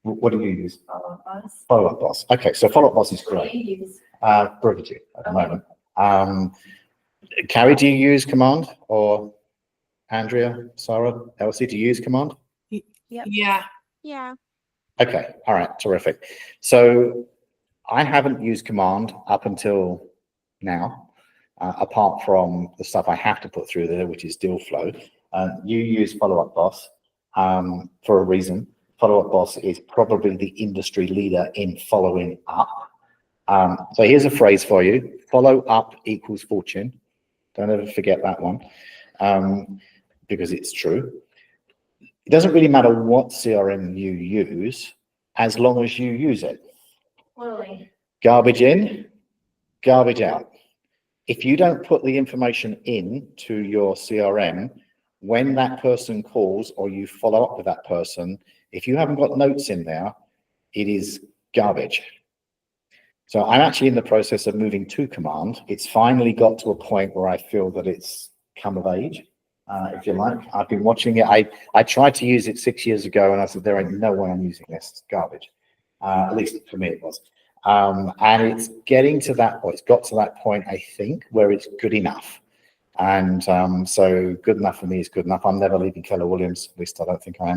What do you use? Follow-up boss. Follow-up boss. Okay, so follow-up boss is What great. do you use? Brevity at the moment. Carrie, do you use command? Or Andrea, Sarah, Elsie, do you use command? Yep. Yeah. Yeah. Okay, all right, terrific. So I haven't used command up until now, apart from the stuff I have to put through there, which is deal flow. You use follow-up boss for a reason. Follow-up boss is probably the industry leader in following up. So here's a phrase for you: follow up equals fortune. Don't ever forget that one, because it's true. It doesn't really matter what CRM you use, as long as you use it. Totally. Garbage in, garbage out. If you don't put the information in to your CRM, when that person calls or you follow up with that person, if you haven't got notes in there, it is garbage. So I'm actually in the process of moving to command. It's finally got to a point where I feel that it's come of age, if you like. I've been watching it. I tried to use it 6 years ago and I said, there ain't no way I'm using this. It's garbage. At least for me it was. And it's getting to that point. It's got to that point, I think, where it's good enough. And so good enough for me is good enough. I'm never leaving Keller Williams, at least I don't think I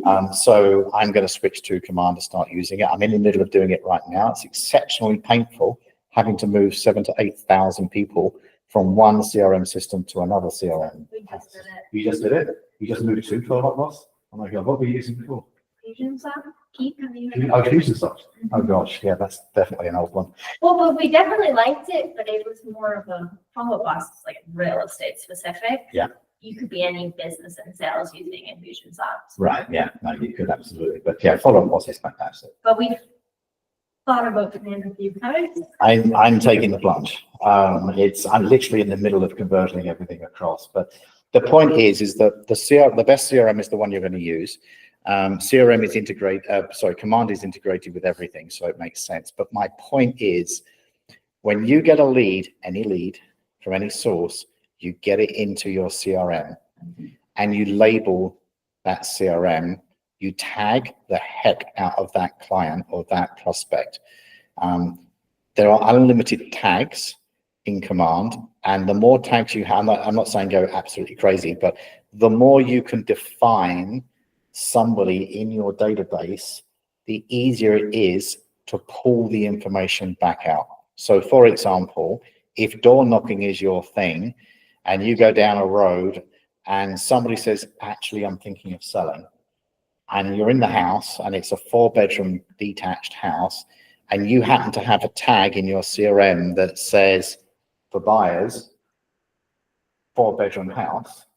am. So I'm going to switch to command to start using it. I'm in the middle of doing it right now. It's exceptionally painful, having to move 7,000 to 8,000 people from one CRM system to another CRM. We just did it. You just did it? You just moved to 12 boss? Oh my God, what were you using before? Fusionsoft, keep having. Oh, Fusionsoft. Oh gosh, yeah, that's definitely an old one. Well, we definitely liked it, but it was more of a follow boss, like real estate specific. Yeah. You could be any business and sales using Infusionsoft. Right, yeah, no, you could absolutely. But yeah, follow up boss is fantastic. But we've thought about it a few times. I'm taking the plunge. I'm literally in the middle of converting everything across. But the point is that the best CRM is the one you're going to use. CRM is Command is integrated with everything, so it makes sense. But my point is, when you get a lead, any lead from any source, you get it into your CRM and you label that CRM, you tag the heck out of that client or that prospect. There are unlimited tags in Command, and the more tags you have, I'm not saying go absolutely crazy, but the more you can define somebody in your database, the easier it is to pull the information back out. So for example, if door knocking is your thing and you go down a road and somebody says, actually, I'm thinking of selling, and you're in the house and it's a 4-bedroom detached house, and you happen to have a tag in your CRM that says for buyers, 4-bedroom house,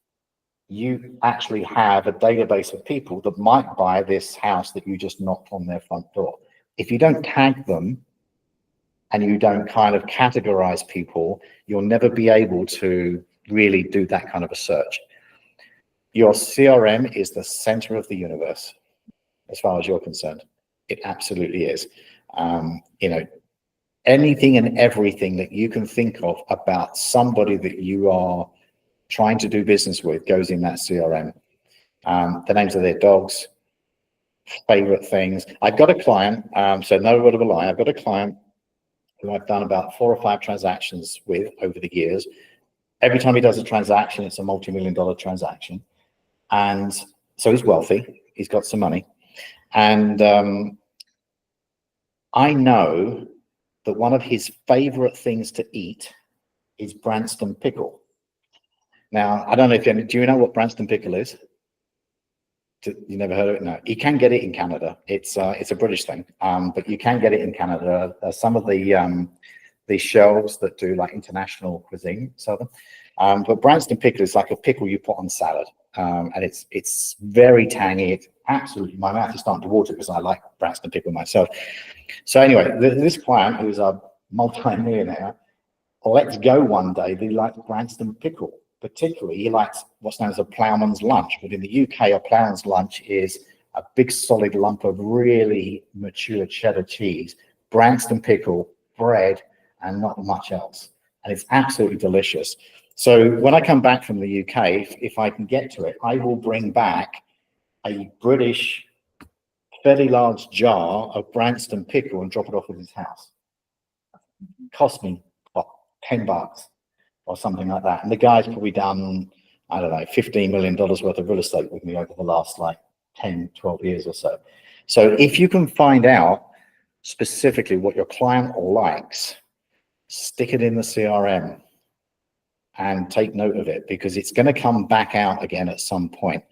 you actually have a database of people that might buy this house that you just knocked on their front door. If you don't tag them and you don't kind of categorize people, you'll never be able to really do that kind of a search. Your CRM is the center of the universe, as far as you're concerned. It absolutely is. Anything and everything that you can think of about somebody that you are trying to do business with goes in that CRM. The names of their dogs, favorite things. I've got a client, so no word of a lie, I've got a client who I've done about 4 or 5 transactions with over the years. Every time he does a transaction, it's a multi-million-dollar transaction. And so he's wealthy, he's got some money. And I know that one of his favorite things to eat is Branston pickle. Now, I don't know if do you know what Branston pickle is? You never heard of it? No, you can get it in Canada. It's a British thing, but you can get it in Canada. Some of the shelves that do like international cuisine sell them. But Branston pickle is like a pickle you put on salad, and it's very tangy. It's absolutely, my mouth is starting to water because I like Branston pickle myself. So anyway, this client, who's a multi-millionaire, let's go one day. They like Branston pickle. Particularly, he likes what's known as a ploughman's lunch. But in the UK, a ploughman's lunch is a big solid lump of really mature cheddar cheese, Branston pickle, bread, and not much else. And it's absolutely delicious. So when I come back from the UK, if I can get to it, I will bring back a British, fairly large jar of Branston pickle and drop it off at his house. Cost me, what, $10? Or something like that. And the guy's probably done, I don't know, $15 million worth of real estate with me over the last like 10, 12 years or so. So if you can find out specifically what your client likes, stick it in the CRM and take note of it, because it's going to come back out again at some point.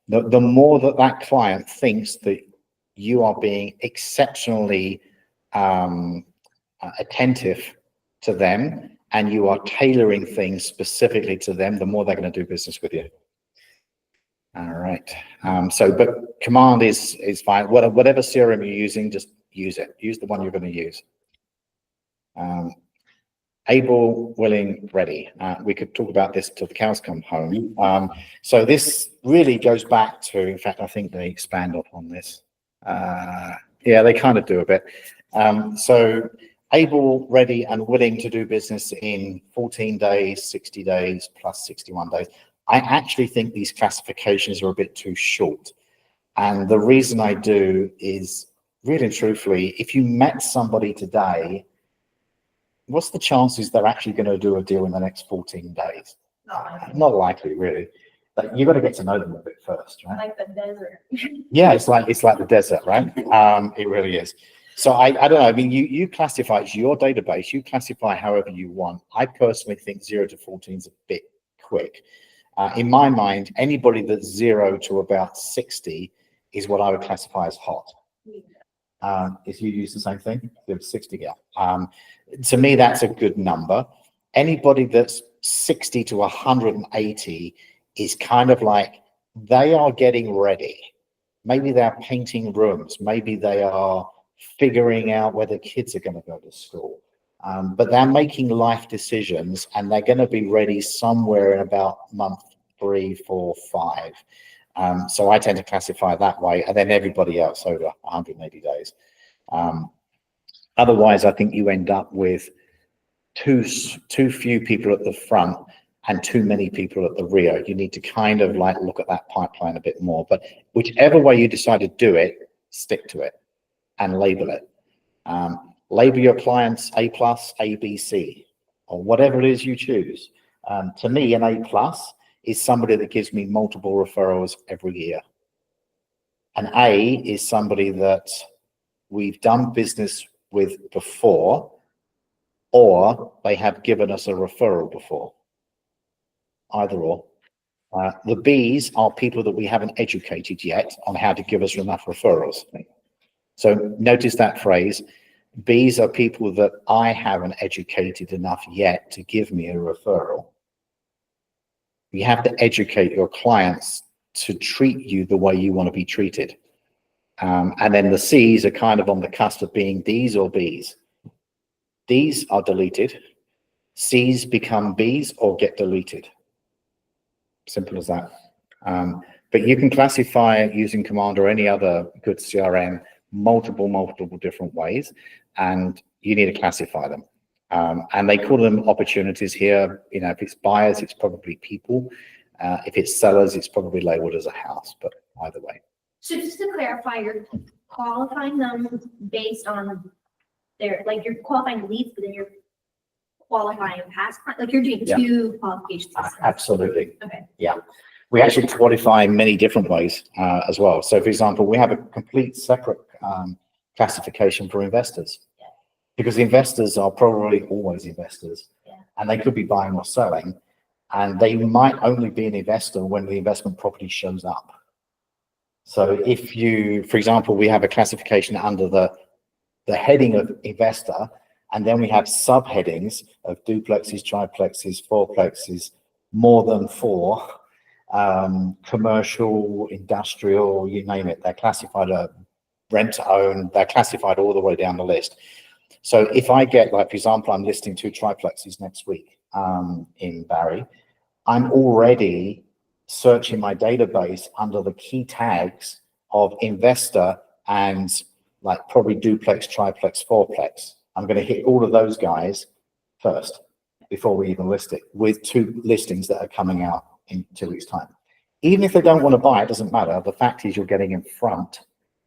The more that client thinks that you are being exceptionally attentive to them, and you are tailoring things specifically to them, the more they're going to do business with you. All right. But Command is fine. Whatever CRM you're using, just use it. Use the one you're going to use. Able, willing, ready. We could talk about this till the cows come home. So this really goes back to, in fact, I think they expand upon this. Yeah, they kind of do a bit. So able, ready, and willing to do business in 14 days, 60 days, plus 61 days. I actually think these classifications are a bit too short. And the reason I do is, really and truthfully, if you met somebody today, what's the chances they're actually going to do a deal in the next 14 days? Not likely, really. But you've got to get to know them a bit first, right? Like the desert. Yeah, it's like the desert, right? It really is. So I don't know. I mean, you classify, it's your database. You classify however you want. I personally think 0 to 14 is a bit quick. In my mind, anybody that's 0 to about 60 is what I would classify as hot. If you use the same thing, you have 60 gal. To me, that's a good number. Anybody that's 60 to 180 is kind of like they are getting ready. Maybe they're painting rooms. Maybe they are figuring out whether kids are going to go to school. But they're making life decisions and they're going to be ready somewhere in about month 3, 4, 5. So I tend to classify that way, and then everybody else over 180 days. Otherwise, I think you end up with too few people at the front and too many people at the rear. You need to kind of like look at that pipeline a bit more. But whichever way you decide to do it, stick to it and label it. Label your clients A+, A, B, C, or whatever it is you choose. To me, an A+ is somebody that gives me multiple referrals every year. An A is somebody that we've done business with before, or they have given us a referral before. Either or. The Bs are people that we haven't educated yet on how to give us enough referrals. So notice that phrase. Bs are people that I haven't educated enough yet to give me a referral. You have to educate your clients to treat you the way you want to be treated. And then the Cs are kind of on the cusp of being Ds or Bs. Ds are deleted. Cs become Bs or get deleted. Simple as that. But you can classify using Command or any other good CRM multiple different ways, and you need to classify them. And they call them opportunities here. You know, if it's buyers, it's probably people. If it's sellers, it's probably labeled as a house, but either way. So just to clarify, you're qualifying them based on their, like you're qualifying leads, but then you're qualifying past, like you're doing Yeah. 2 qualifications. Absolutely. Okay. Yeah. We actually qualify in many different ways as well. So for example, we have a complete separate classification for investors, because the investors are probably always investors, and they could be buying or selling, and they might only be an investor when the investment property shows up. So if you, for example, we have a classification under the heading of investor, and then we have subheadings of duplexes, triplexes, fourplexes, more than 4, commercial, industrial, you name it. They're classified rent to own. They're classified all the way down the list. So if I get, like, for example, I'm listing 2 triplexes next week in Barry, I'm already searching my database under the key tags of investor and like probably duplex, triplex, fourplex. I'm going to hit all of those guys first before we even list it, with 2 listings that are coming out in 2 weeks' time. Even if they don't want to buy, it doesn't matter. The fact is you're getting in front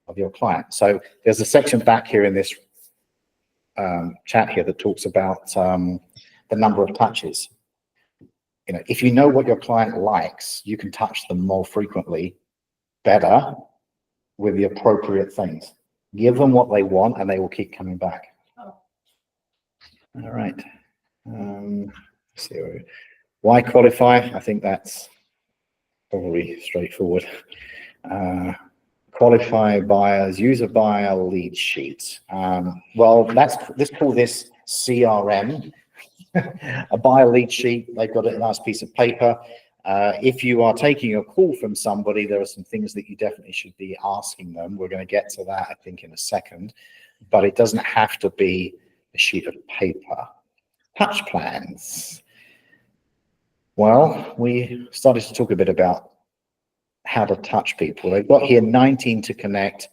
of your client. So there's a section back here in this chat here that talks about the number of touches. You know, if you know what your client likes, you can touch them more frequently, better, with the appropriate things. Give them what they want and they will keep coming back. All right. Let's see, why qualify? I think that's probably straightforward. Qualify buyers, use a buyer lead sheet. Well, let's call this CRM. A buyer lead sheet. They've got a nice piece of paper. If you are taking a call from somebody, there are some things that you definitely should be asking them. We're going to get to that, I think, in a second, but it doesn't have to be a sheet of paper. Touch plans. Well, we started to talk a bit about how to touch people. They've got here 19 to connect,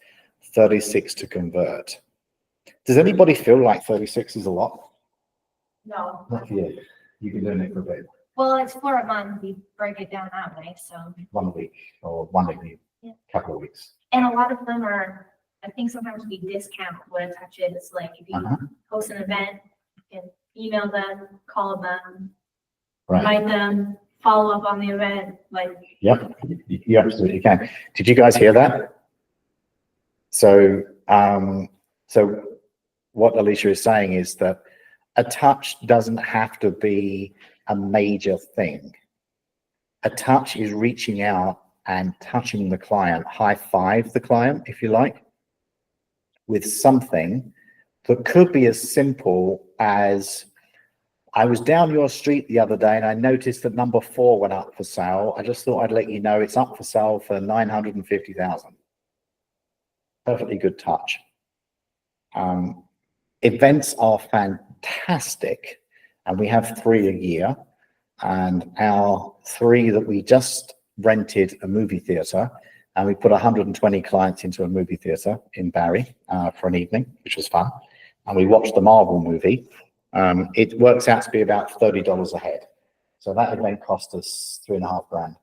36 to convert. Does anybody feel like 36 is a lot? No. Not for you. You've been doing it for a bit. Well, it's for a month. We break it down that way. So 1 week or 1 week, couple of weeks. and a lot of them are, I think sometimes we discount what a touch is. Like if you host an event, you can email them, call them, invite them, follow up on the event. Like, yep, you absolutely can. Did you guys hear that? So So what Alicia is saying is that a touch doesn't have to be a major thing. A touch is reaching out and touching the client, high five the client, if you like, with something that could be as simple as, I was down your street the other day and I noticed that number 4 went up for sale. I just thought I'd let you know it's up for sale for 950,000. Perfectly good touch. Events are fantastic, and we have 3 a year, and our 3 that we just rented a movie theatre, and we put 120 clients into a movie theatre in Barry for an evening, which was fun, and we watched the Marvel movie. It works out to be about $30 a head. So that event cost us $3.5 grand,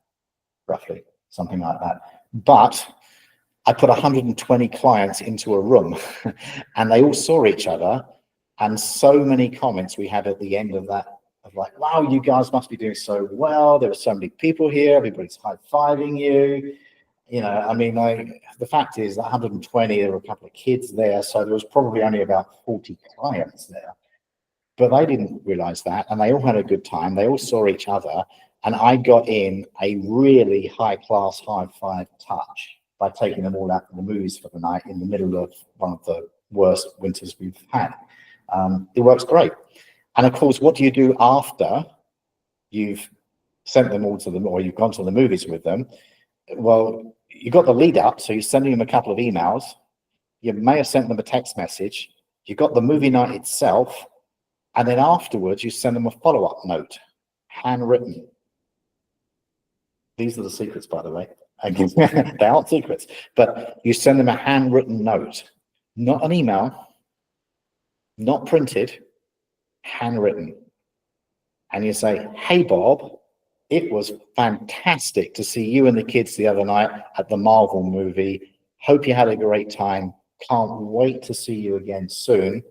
roughly, something like that. But I put 120 clients into a room and they all saw each other, and so many comments we had at the end of that of like, wow, you guys must be doing so well. There were so many people here. Everybody's high-fiving you. You know, I mean, the fact is that 120, there were a couple of kids there. So there was probably only about 40 clients there. But they didn't realize that, and they all had a good time. They all saw each other, and I got in a really high-class high-five touch by taking them all out to the movies for the night in the middle of one of the worst winters we've had. It works great. And of course, what do you do after you've sent them all to them, or you've gone to the movies with them? Well, you got the lead up, so you're sending them a couple of emails. You may have sent them a text message. You got the movie night itself. And then afterwards, you send them a follow-up note, handwritten. These are the secrets, by the way. They aren't secrets, but you send them a handwritten note, not an email, not printed, handwritten. And you say, hey, Bob, it was fantastic to see you and the kids the other night at the Marvel movie. Hope you had a great time. Can't wait to see you again soon.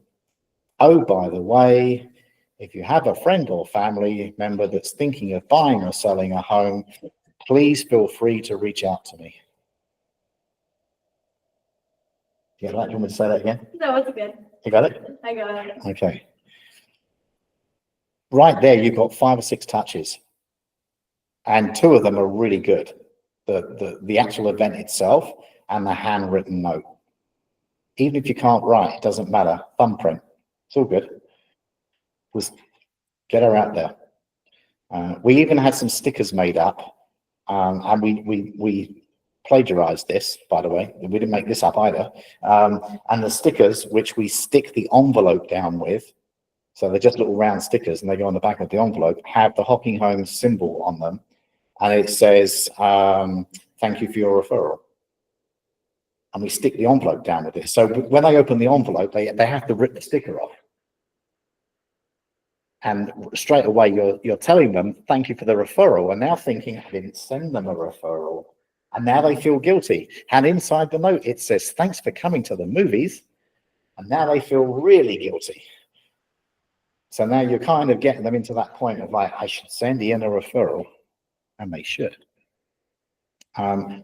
Oh, by the way, if you have a friend or family member that's thinking of buying or selling a home, please feel free to reach out to me. Do you want me to say that again? No, it's good. You got it? I got it. Okay. Right there, you've got 5 or 6 touches, and 2 of them are really good. The actual event itself and the handwritten note. Even if you can't write, it doesn't matter. Thumbprint. It's all good. Just get her out there. We even had some stickers made up, and we plagiarized this, by the way. We didn't make this up either. And the stickers, which we stick the envelope down with, so they're just little round stickers, and they go on the back of the envelope, have the Hocking Home symbol on them, and it says, thank you for your referral. And we stick the envelope down with this. So when they open the envelope, they have to rip the sticker off. And straight away, you're telling them, thank you for the referral. And now thinking, I didn't send them a referral. And now they feel guilty. And inside the note, it says, thanks for coming to the movies. And now they feel really guilty. So now you're kind of getting them into that point of like, I should send Ian a referral. And they should.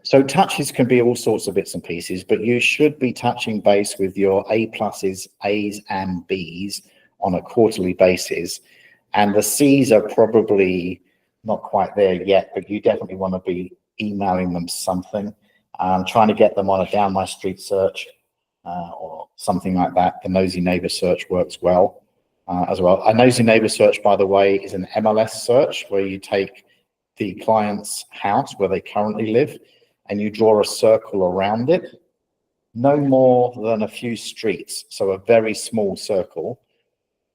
So touches can be all sorts of bits and pieces, but you should be touching base with your A+, A's and B's on a quarterly basis. And the C's are probably not quite there yet, but you definitely want to be emailing them something, trying to get them on a Down My Street search or something like that. The Nosy Neighbor search works well as well. A Nosy Neighbor search, by the way, is an MLS search where you take the client's house where they currently live and you draw a circle around it, no more than a few streets, so a very small circle.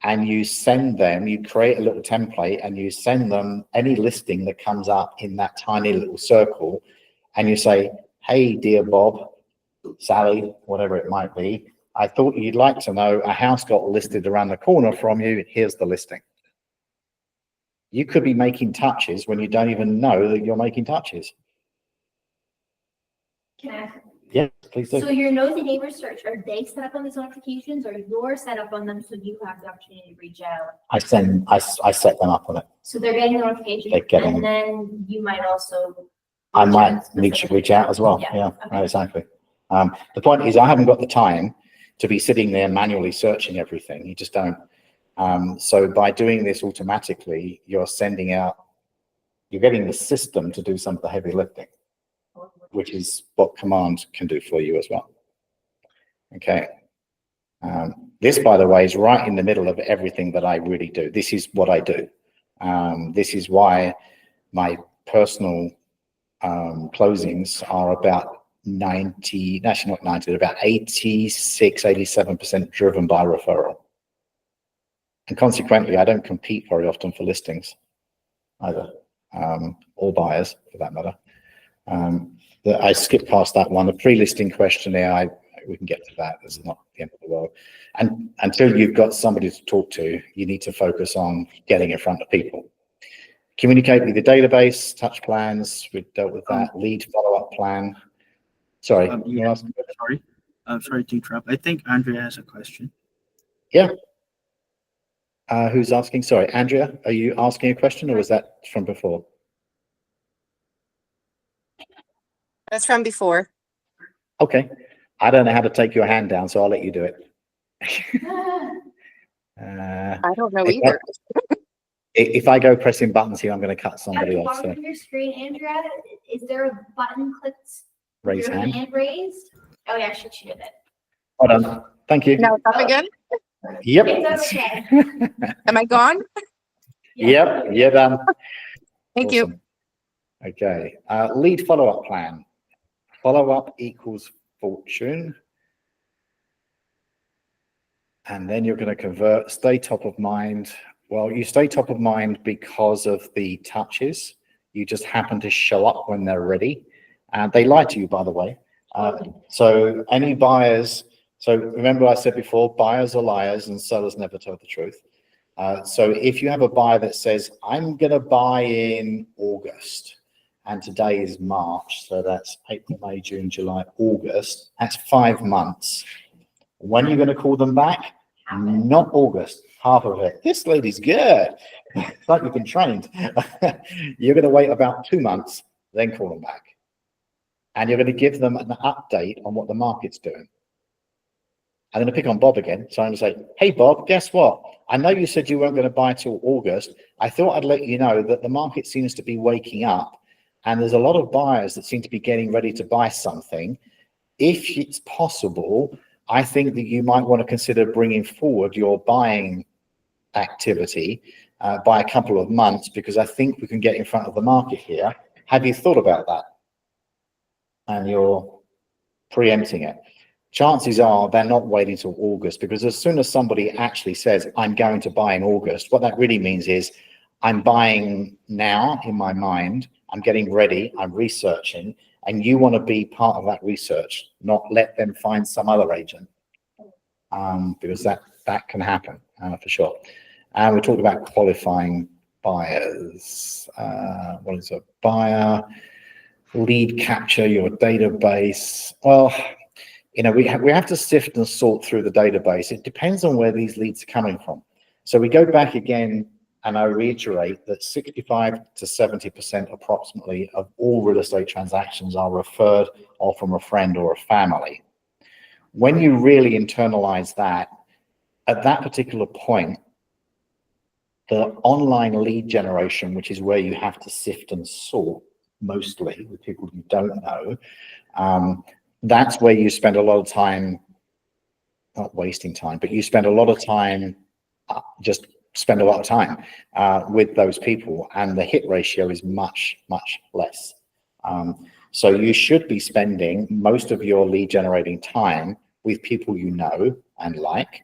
And you send them, you create a little template and you send them any listing that comes up in that tiny little circle. And you say, hey, dear Bob, Sally, whatever it might be, I thought you'd like to know a house got listed around the corner from you. Here's the listing. You could be making touches when you don't even know that you're making touches. Can I ask? Yeah, please do. So your nosy neighbor search, are they set up on these notifications or you're set up on them so you have the opportunity to reach out? I set them up on it. So they're getting the notification They're getting and then you might also. I reach might out need to specifically. reach out as well. Yeah, Yeah, okay. exactly. The point is I haven't got the time to be sitting there manually searching everything. You just don't. So by doing this automatically, you're getting the system to do some of the heavy lifting, which is what Command can do for you as well. Okay. This, by the way, is right in the middle of everything that I really do. This is what I do. This is why my personal closings are about 90, actually not 90, about 86, 87% driven by referral. And consequently, I don't compete very often for listings either, or buyers for that matter. I skipped past that one. The pre-listing questionnaire, we can get to that. It's not the end of the world. And until you've got somebody to talk to, you need to focus on getting in front of people. Communicate with the database, touch plans, we dealt with that. Lead follow-up plan. Sorry, you asked? Sorry to interrupt. I think Andrea has a question. Yeah. Who's asking? Sorry, Andrea, are you asking a question or was that from before? That's from before. Okay. I don't know how to take your hand down, so I'll let you do it. I don't know either. If I go pressing buttons here, I'm going to cut At somebody the off. bottom So of your screen, Andrea, is there a button clicked? raise Your hand. hand raised? Oh yeah, she did it. Hold on. Thank you. Now it's up again. Yep. It's okay. Am I gone? Yep. You're done. Thank you. Awesome. Okay. Lead follow-up plan. Follow-up equals fortune. And then you're going to convert, stay top of mind. Well, you stay top of mind because of the touches. You just happen to show up when they're ready. And they lie to you, by the way. So any buyers, so remember I said before, buyers are liars and sellers never tell the truth. So if you have a buyer that says, I'm going to buy in August, and today is March, so that's April, May, June, July, August, that's 5 months. When are you going to call them back? Not August, half of it. This lady's good. It's like you've been trained. You're going to wait about 2 months, then call them back. And you're going to give them an update on what the market's doing. I'm going to pick on Bob again. So I'm going to say, hey, Bob, guess what? I know you said you weren't going to buy till August. I thought I'd let you know that the market seems to be waking up and there's a lot of buyers that seem to be getting ready to buy something. If it's possible, I think that you might want to consider bringing forward your buying activity by a couple of months, because I think we can get in front of the market here. Have you thought about that? And you're preempting it. Chances are they're not waiting till August, because as soon as somebody actually says, I'm going to buy in August, what that really means is I'm buying now in my mind, I'm getting ready, I'm researching, and you want to be part of that research, not let them find some other agent, because that can happen for sure. And we talked about qualifying buyers. What is a buyer? Lead capture, your database. Well, you know, we have to sift and sort through the database. It depends on where these leads are coming from. So we go back again, and I reiterate that 65 to 70% approximately of all real estate transactions are referred or from a friend or a family. When you really internalize that, at that particular point, the online lead generation, which is where you have to sift and sort mostly with people you don't know, that's where you spend a lot of time, not wasting time, but you spend a lot of time, just spend a lot of time with those people, and the hit ratio is much, much less. So you should be spending most of your lead generating time with people you know and like,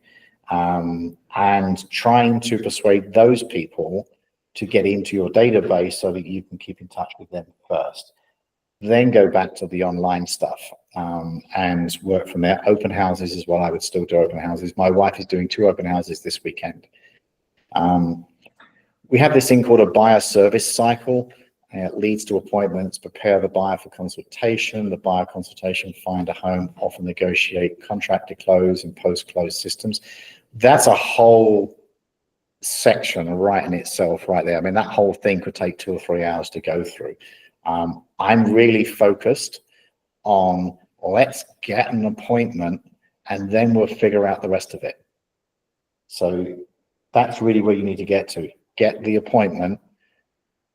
and trying to persuade those people to get into your database so that you can keep in touch with them first. Then go back to the online stuff and work from there. Open houses as well. I would still do open houses. My wife is doing 2 open houses this weekend. We have this thing called a buyer service cycle. It leads to appointments, prepare the buyer for consultation, the buyer consultation, find a home, offer, negotiate, contract to close, and post-close systems. That's a whole section right in itself right there. I mean, that whole thing could take 2 or 3 hours to go through. I'm really focused on, let's get an appointment and then we'll figure out the rest of it. So that's really where you need to get to. Get the appointment,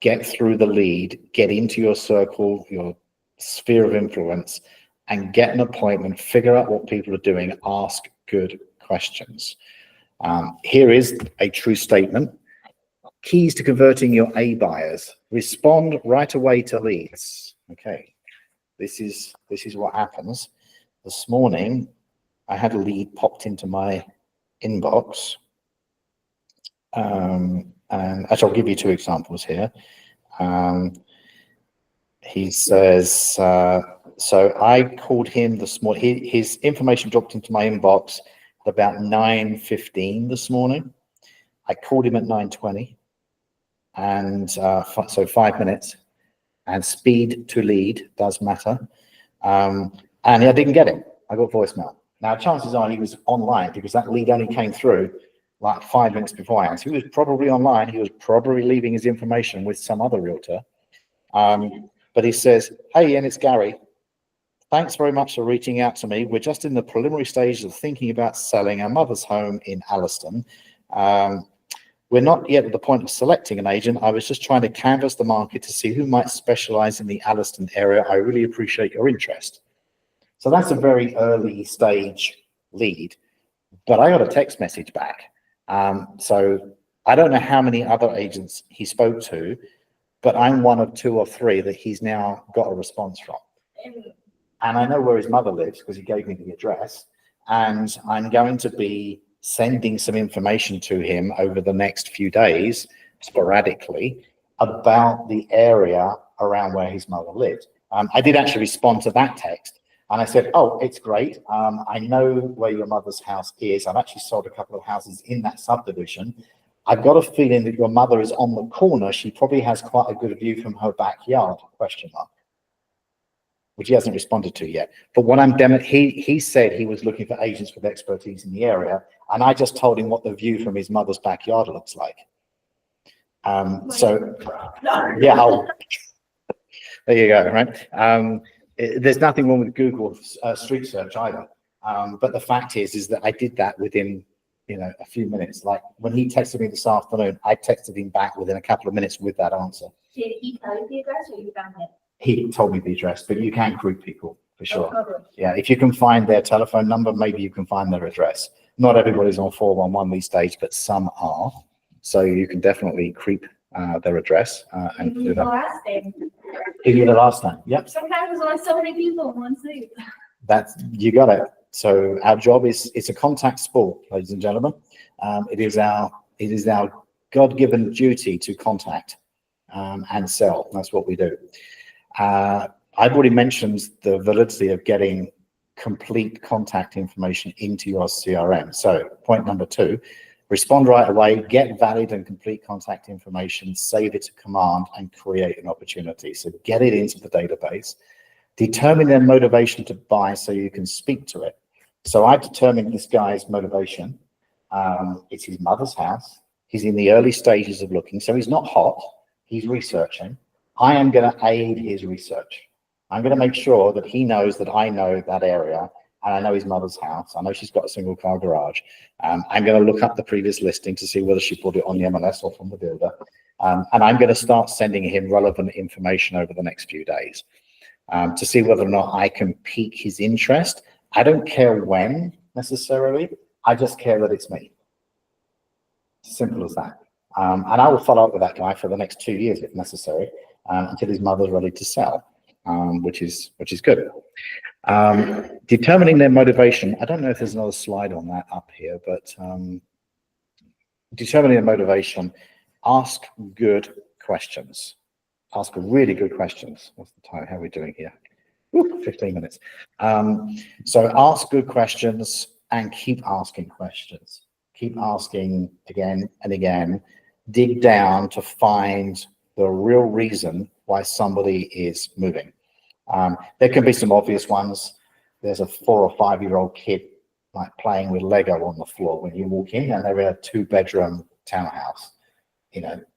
get through the lead, get into your circle, your sphere of influence, and get an appointment, figure out what people are doing, ask good questions. Here is a true statement. Keys to converting your A buyers. Respond right away to leads. Okay, this is what happens. This morning, I had a lead popped into my inbox. And actually, I'll give you two examples here. He says, so I called him this morning. His information dropped into my inbox at about 9:15 this morning. I called him at 9:20, and so 5 minutes. And speed to lead does matter. And I didn't get it. I got voicemail. Now, chances are he was online because that lead only came through like 5 minutes beforehand. So he was probably online. He was probably leaving his information with some other realtor. But he says, "Hey, Ian, it's Gary. Thanks very much for reaching out to me. We're just in the preliminary stages of thinking about selling our mother's home in Alliston. We're not yet at the point of selecting an agent. I was just trying to canvass the market to see who might specialize in the Alliston area. I really appreciate your interest." So that's a very early stage lead, but I got a text message back. So I don't know how many other agents he spoke to, but I'm one of 2 or 3 that he's now got a response from. And I know where his mother lives because he gave me the address, and I'm going to be sending some information to him over the next few days, sporadically, about the area around where his mother lived. I did actually respond to that text, and I said, "Oh, it's great. I know where your mother's house is. I've actually sold a couple of houses in that subdivision. I've got a feeling that your mother is on the corner. She probably has quite a good view from her backyard, ? Which he hasn't responded to yet. But what he said he was looking for agents with expertise in the area, and I just told him what the view from his mother's backyard looks like. So yeah, there you go, right? There's nothing wrong with Google street search either. But the fact is that I did that within, a few minutes. Like when he texted me this afternoon, I texted him back within a couple of minutes with that answer. Did he tell you the address or you found it? He told me the address, but you can group people for sure. Yeah, if you can find their telephone number, maybe you can find their address. Not everybody's on 411 these days, but some are. So you can definitely creep their address and do that. Last name. Give you the last time. Yep. Sometimes there's only so many people in one seat. You got it. So our job it's a contact sport, ladies and gentlemen. It is our God-given duty to contact and sell. That's what we do. I've already mentioned the validity of getting complete contact information into your CRM. So point number 2, respond right away, get valid and complete contact information, save it to command, and create an opportunity. So get it into the database. Determine their motivation to buy so you can speak to it. So I've determined this guy's motivation. It's his mother's house. He's in the early stages of looking, so he's not hot. He's researching. I am going to aid his research. I'm going to make sure that he knows that I know that area, and I know his mother's house. I know she's got a single car garage. I'm going to look up the previous listing to see whether she put it on the MLS or from the builder. And I'm going to start sending him relevant information over the next few days to see whether or not I can pique his interest. I don't care when necessarily. I just care that it's me. Simple as that. And I will follow up with that guy for the next 2 years if necessary, until his mother's ready to sell, which is good. Determining their motivation. I don't know if there's another slide on that up here, but determining their motivation. Ask good questions. Ask really good questions. What's the time? How are we doing here? 15 minutes. So ask good questions and keep asking questions. Keep asking again and again. Dig down to find the real reason why somebody is moving. There can be some obvious ones. There's a 4 or 5 year old kid like playing with Lego on the floor when you walk in, and they're in a 2-bedroom townhouse.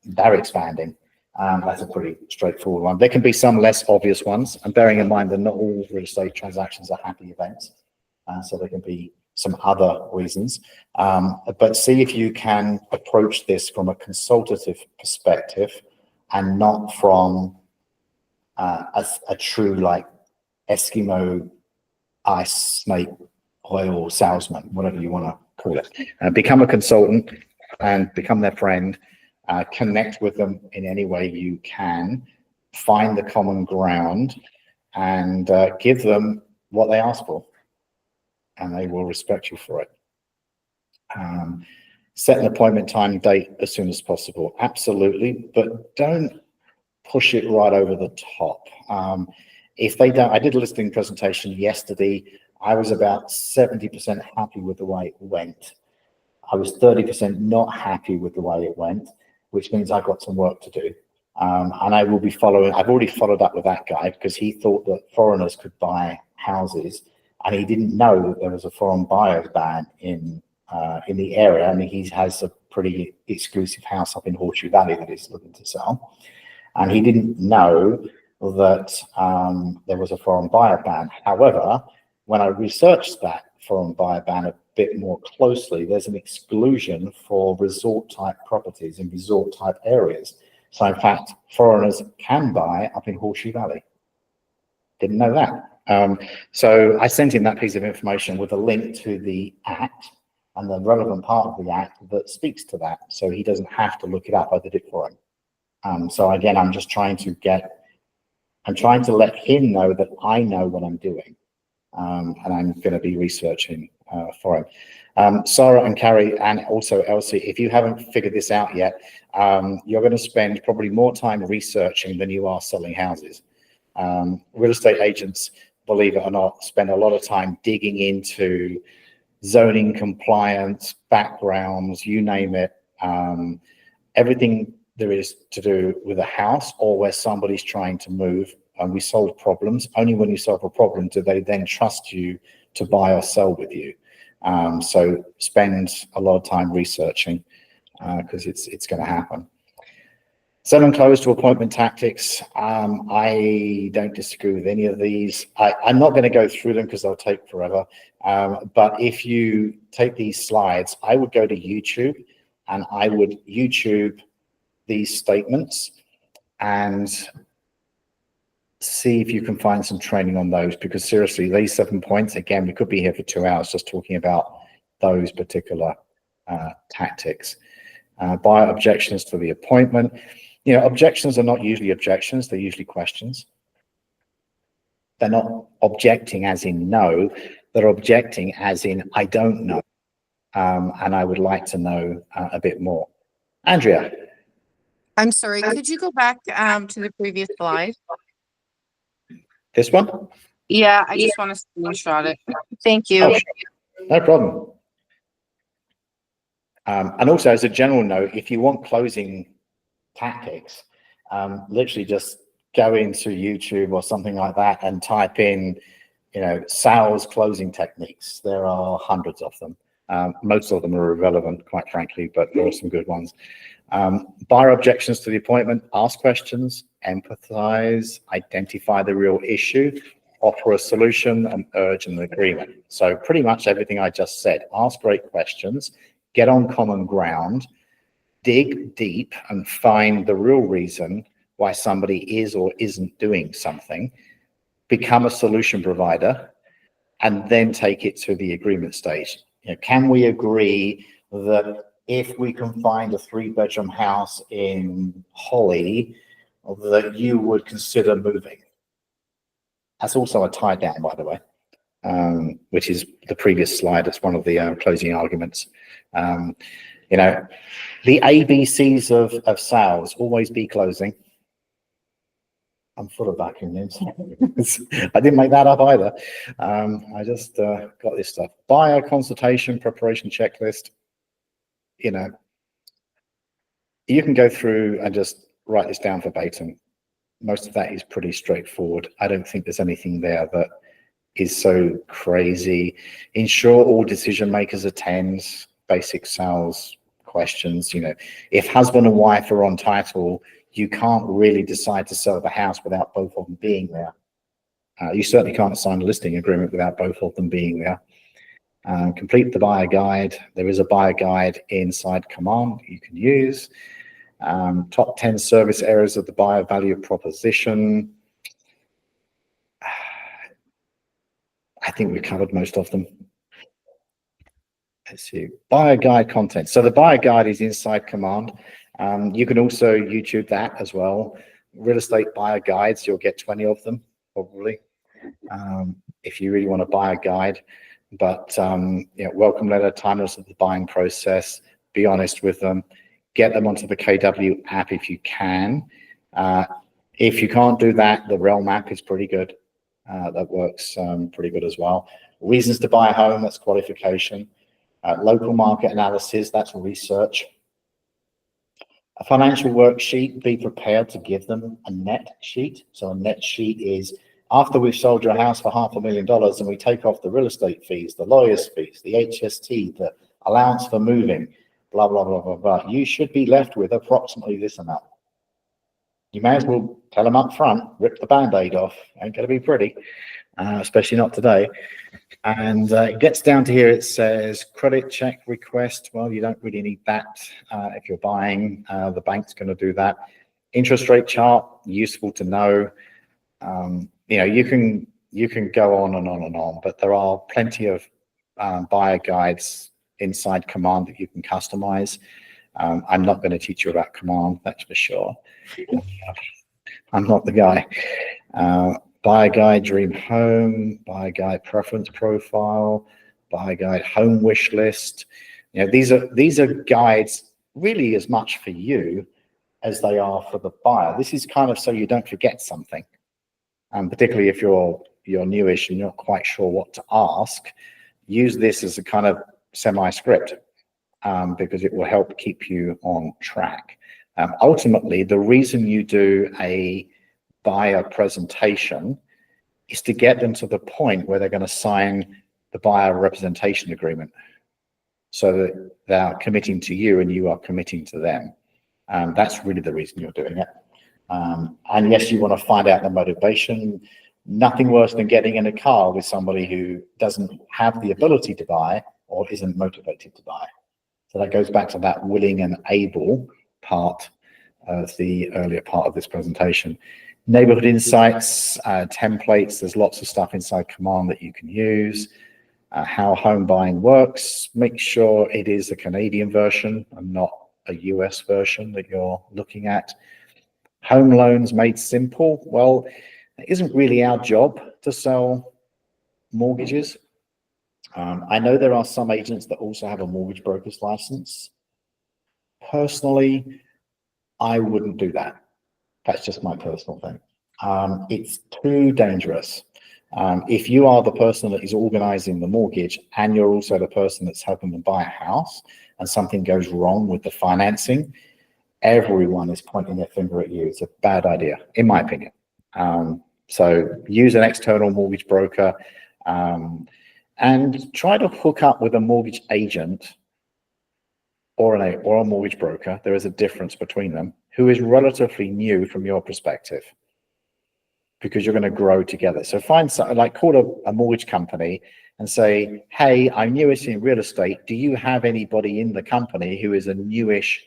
They're expanding. That's a pretty straightforward one. There can be some less obvious ones, and bearing in mind that not all real estate transactions are happy events. So there can be some other reasons. But see if you can approach this from a consultative perspective and not from a true like Eskimo ice snake oil salesman, whatever you want to call it. Become a consultant and become their friend. Connect with them in any way you can. Find the common ground and give them what they ask for, and they will respect you for it. Set an appointment time and date as soon as possible. Absolutely, but don't push it right over the top. If they don't, I did a listing presentation yesterday. I was about 70% happy with the way it went. I was 30% not happy with the way it went, which means I've got some work to do. And I will be following, I've already followed up with that guy because he thought that foreigners could buy houses, and he didn't know that there was a foreign buyers ban in the area. I mean, he has a pretty exclusive house up in Horseshoe Valley that he's looking to sell. And he didn't know that there was a foreign buyer ban. However, when I researched that foreign buyer ban a bit more closely, there's an exclusion for resort type properties in resort type areas. So in fact, foreigners can buy up in Horseshoe Valley. Didn't know that. So I sent him that piece of information with a link to the act and the relevant part of the act that speaks to that. So he doesn't have to look it up. I did it for him. So again, I'm just trying to let him know that I know what I'm doing. And I'm going to be researching for him. Sarah and Carrie and also Elsie, if you haven't figured this out yet, you're going to spend probably more time researching than you are selling houses. Real estate agents, believe it or not, spend a lot of time digging into zoning compliance, backgrounds, you name it, everything there is to do with a house or where somebody's trying to move. And we solve problems. Only when you solve a problem do they then trust you to buy or sell with you. So spend a lot of time researching because it's going to happen. Sell and close to appointment tactics. I don't disagree with any of these. I'm not going to go through them because they'll take forever. But if you take these slides, I would go to YouTube and I would YouTube these statements and see if you can find some training on those, because seriously, these 7 points, again, we could be here for 2 hours just talking about those particular tactics. Buyer objections to the appointment. You know, objections are not usually objections, they're usually questions. They're not objecting as in no, they're objecting as in I don't know, and I would like to know a bit more. Andrea. I'm sorry, could you go back to the previous slide? This one? Yeah, I just want to screenshot it. Thank you. Oh, sure. No problem. And also, as a general note, if you want closing tactics, literally just go into YouTube or something like that and type in, you know, sales closing techniques. There are hundreds of them. Most of them are irrelevant, quite frankly, but there are some good ones. Buyer objections to the appointment, ask questions, empathize, identify the real issue, offer a solution, and urge an agreement. So pretty much everything I just said. Ask great questions, get on common ground, dig deep and find the real reason why somebody is or isn't doing something, become a solution provider, and then take it to the agreement stage. You know, can we agree that if we can find a 3-bedroom house in Holly, that you would consider moving? That's also a tie down, by the way, which is the previous slide. It's one of the closing arguments. You know, the ABCs of sales: always be closing. I'm full of acronyms. I didn't make that up either. I just got this stuff. Buyer consultation preparation checklist. You know, you can go through and just write this down verbatim. Most of that is pretty straightforward. I don't think there's anything there that is so crazy. Ensure all decision makers attend. Basic sales questions. You know, if husband and wife are on title, you can't really decide to sell the house without both of them being there. You certainly can't sign a listing agreement without both of them being there. Complete the buyer guide. There is a buyer guide inside Command that you can use. Top 10 service areas of the buyer value proposition. I think we covered most of them. Let's see, buyer guide content. So the buyer guide is inside Command. You can also YouTube that as well. Real estate buyer guides, you'll get 20 of them probably, if you really want to buy a guide. But welcome letter, timeless of the buying process. Be honest with them. Get them onto the KW app if you can. If you can't do that, the Realm app is pretty good. That works pretty good as well. Reasons to buy a home, that's qualification. Local market analysis, that's research. A financial worksheet, be prepared to give them a net sheet. So a net sheet is after we've sold your house for $500,000 and we take off the real estate fees, the lawyer's fees, the HST, the allowance for moving, blah, blah, blah, blah, blah. You should be left with approximately this amount. You may as well tell them up front, rip the Band-Aid off. Ain't going to be pretty, especially not today. And it gets down to here, it says credit check request. Well, you don't really need that if you're buying. The bank's going to do that. Interest rate chart, useful to know. You can go on and on and on, but there are plenty of buyer guides inside Command that you can customize. I'm not going to teach you about Command, that's for sure. I'm not the guy. Buyer guide dream home, buyer guide preference profile, buyer guide home wish list. These are guides really as much for you as they are for the buyer. This is kind of so you don't forget something. Particularly if you're newish and you're not quite sure what to ask, use this as a kind of semi-script because it will help keep you on track. Ultimately, the reason you do a buyer presentation is to get them to the point where they're going to sign the buyer representation agreement so that they're committing to you and you are committing to them. That's really the reason you're doing it. And yes, you want to find out the motivation. Nothing worse than getting in a car with somebody who doesn't have the ability to buy or isn't motivated to buy. So that goes back to that willing and able part of the earlier part of this presentation. Neighborhood insights, templates, there's lots of stuff inside Command that you can use. How home buying works, make sure it is a Canadian version and not a US version that you're looking at. Home loans made simple. Well, it isn't really our job to sell mortgages. I know there are some agents that also have a mortgage broker's license. Personally, I wouldn't do that. That's just my personal thing. It's too dangerous. If you are the person that is organizing the mortgage and you're also the person that's helping them buy a house and something goes wrong with the financing, everyone is pointing their finger at you. It's a bad idea, in my opinion. So use an external mortgage broker and try to hook up with a mortgage agent or a mortgage broker. There is a difference between them, who is relatively new from your perspective, because you're going to grow together. So find something like call a mortgage company and say, hey, I'm newish in real estate. Do you have anybody in the company who is a newish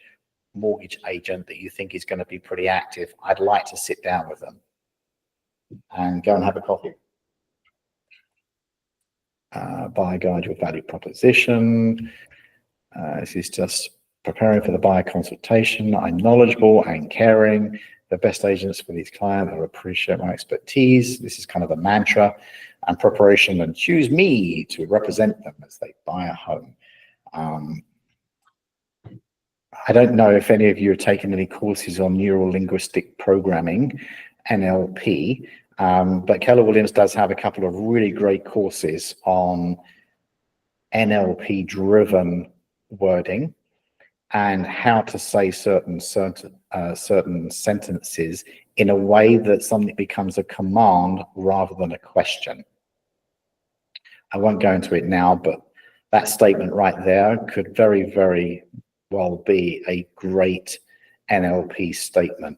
mortgage agent that you think is going to be pretty active? I'd like to sit down with them and go and have a coffee. Buyer guide with value proposition. This is just preparing for the buyer consultation. I'm knowledgeable and caring. The best agents for these clients will appreciate my expertise. This is kind of a mantra. And preparation, and choose me to represent them as they buy a home. I don't know if any of you have taken any courses on neuro-linguistic programming, NLP, but Keller Williams does have a couple of really great courses on NLP-driven wording and how to say certain sentences in a way that something becomes a command rather than a question. I won't go into it now, but that statement right there could very, very well be a great NLP statement.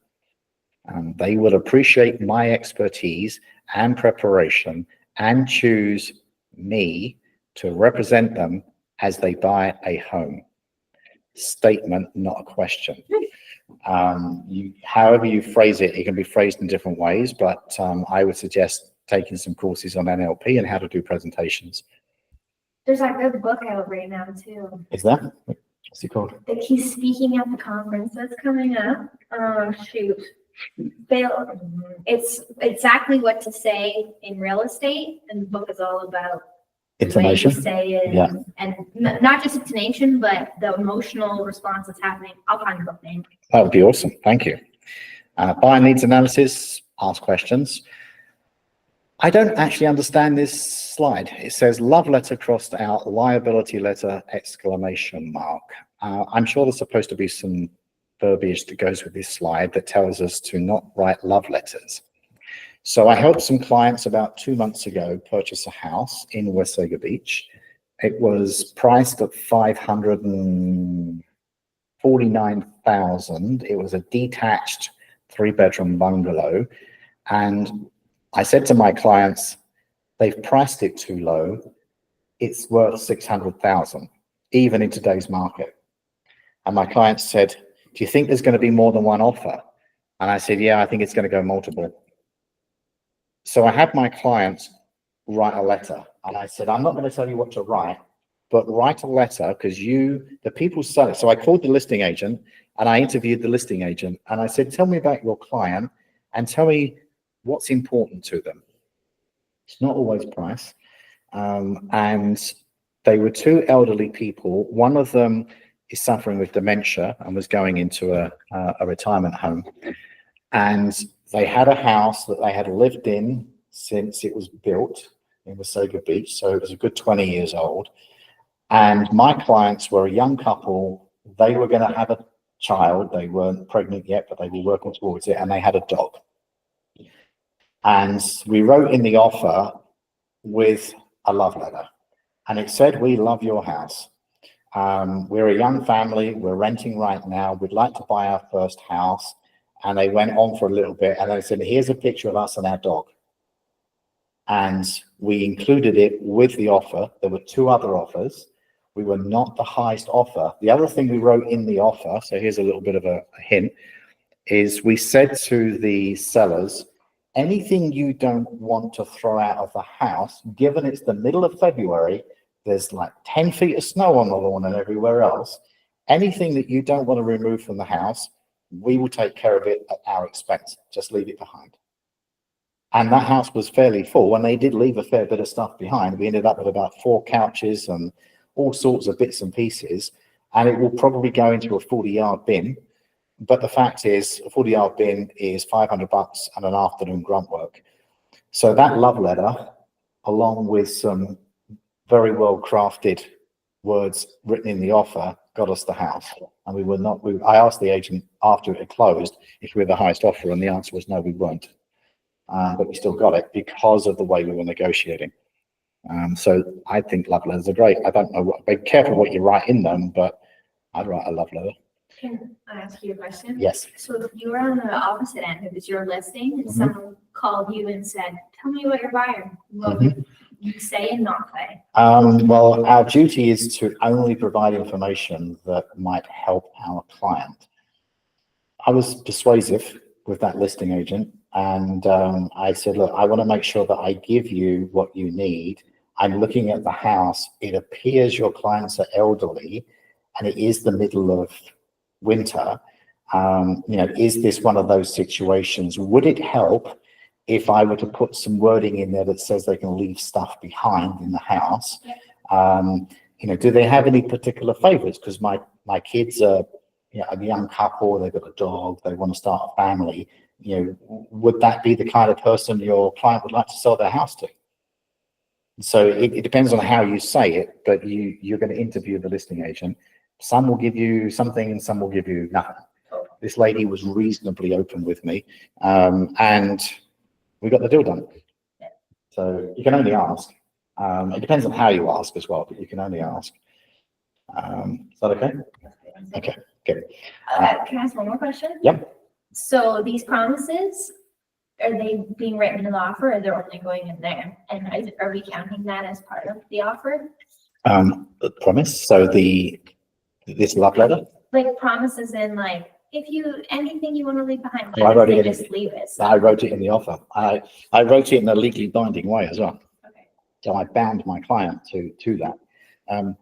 They would appreciate my expertise and preparation and choose me to represent them as they buy a home. Statement, not a question. However you phrase it, it can be phrased in different ways, but I would suggest taking some courses on NLP and how to do presentations. There's a good book out right now too. Is that? What's it called? That he's speaking at the conference that's coming up. Shoot. It's exactly what to say in real estate, and the book is all about Intonation. the way to say it, Yeah. and not just intonation, but the emotional response that's happening. I'll find the book name. That would be awesome. Thank you. Buyer needs analysis, ask questions. I don't actually understand this slide. It says love letter crossed out, liability letter, exclamation mark. I'm sure there's supposed to be some verbiage that goes with this slide that tells us to not write love letters. So I helped some clients about 2 months ago purchase a house in Westhager Beach. It was priced at $549,000. It was a detached 3-bedroom bungalow. And I said to my clients, they've priced it too low. It's worth $600,000, even in today's market. And my clients said, do you think there's going to be more than one offer? And I said, yeah, I think it's going to go multiple. So I had my clients write a letter, and I said, I'm not going to tell you what to write, but write a letter because the people sell it. So I called the listing agent and I interviewed the listing agent and I said, tell me about your client and tell me what's important to them. It's not always price. And they were 2 elderly people. One of them is suffering with dementia and was going into a retirement home. And they had a house that they had lived in since it was built in Westhager Beach. So it was a good 20 years old. And my clients were a young couple. They were going to have a child. They weren't pregnant yet, but they were working towards it. And they had a dog. And we wrote in the offer with a love letter. And it said, we love your house. We're a young family. We're renting right now. We'd like to buy our first house. And they went on for a little bit and they said, here's a picture of us and our dog. And we included it with the offer. There were 2 other offers. We were not the highest offer. The other thing we wrote in the offer, so here's a little bit of a hint, is we said to the sellers, anything you don't want to throw out of the house, given it's the middle of February, there's like 10 feet of snow on the lawn and everywhere else, anything that you don't want to remove from the house, we will take care of it at our expense. Just leave it behind. And that house was fairly full, and they did leave a fair bit of stuff behind. We ended up with about 4 couches and all sorts of bits and pieces, and it will probably go into a 40-yard bin. But the fact is, a 40-yard bin is $500 and an afternoon grunt work. So that love letter, along with some very well crafted words written in the offer, got us the house. And we were not, I asked the agent after it had closed if we were the highest offer, and the answer was no, we weren't. But we still got it because of the way we were negotiating. So I think love letters are great. I don't know be careful what you write in them, but I'd write a love letter. Can I ask you a question? Yes. So if you were on the opposite end, if it's your listing and someone called you and said, tell me what you're buying, what would you say and not say? Well, our duty is to only provide information that might help our client. I was persuasive with that listing agent, and I said, look, I want to make sure that I give you what you need. I'm looking at the house. It appears your clients are elderly, and it is the middle of winter. Is this one of those situations? Would it help if I were to put some wording in there that says they can leave stuff behind in the house? Do they have any particular favorites? Because my kids are a young couple, they've got a dog, they want to start a family. Would that be the kind of person your client would like to sell their house to? So it depends on how you say it, but you're going to interview the listing agent. Some will give you something and some will give you nothing. This lady was reasonably open with me, and we got the deal done. So you can only ask. It depends on how you ask as well, but you can only ask. Is that okay? Okay, good. Can I ask one more question? Yep. So these promises, are they being written into the offer or they're only going in there? And are we counting that as part of the offer? The promise. So this love letter. Like promises in like, if you, anything you want to leave behind, Oh, I wrote they it in- just leave it. I wrote it in the offer. I wrote it in a legally binding way as well. Okay. So I bound my client to that.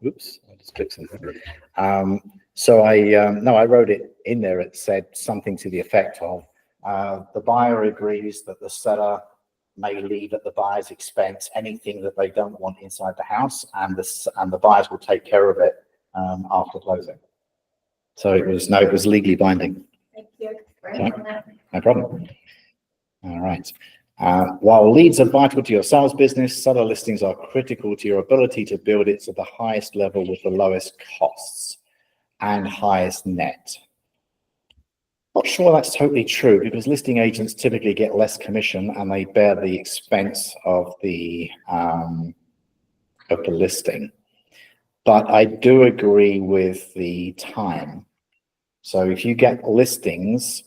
Oops, I just clicked something. So I wrote it in there. It said something to the effect of, the buyer agrees that the seller may leave at the buyer's expense anything that they don't want inside the house, and the buyers will take care of it after closing. So it was legally binding. Thank you for Okay. handling that. No problem. All right. While leads are vital to your sales business, seller listings are critical to your ability to build it to the highest level with the lowest costs and highest net. Not sure that's totally true, because listing agents typically get less commission and they bear the expense of the listing. But I do agree with the time. So if you get listings,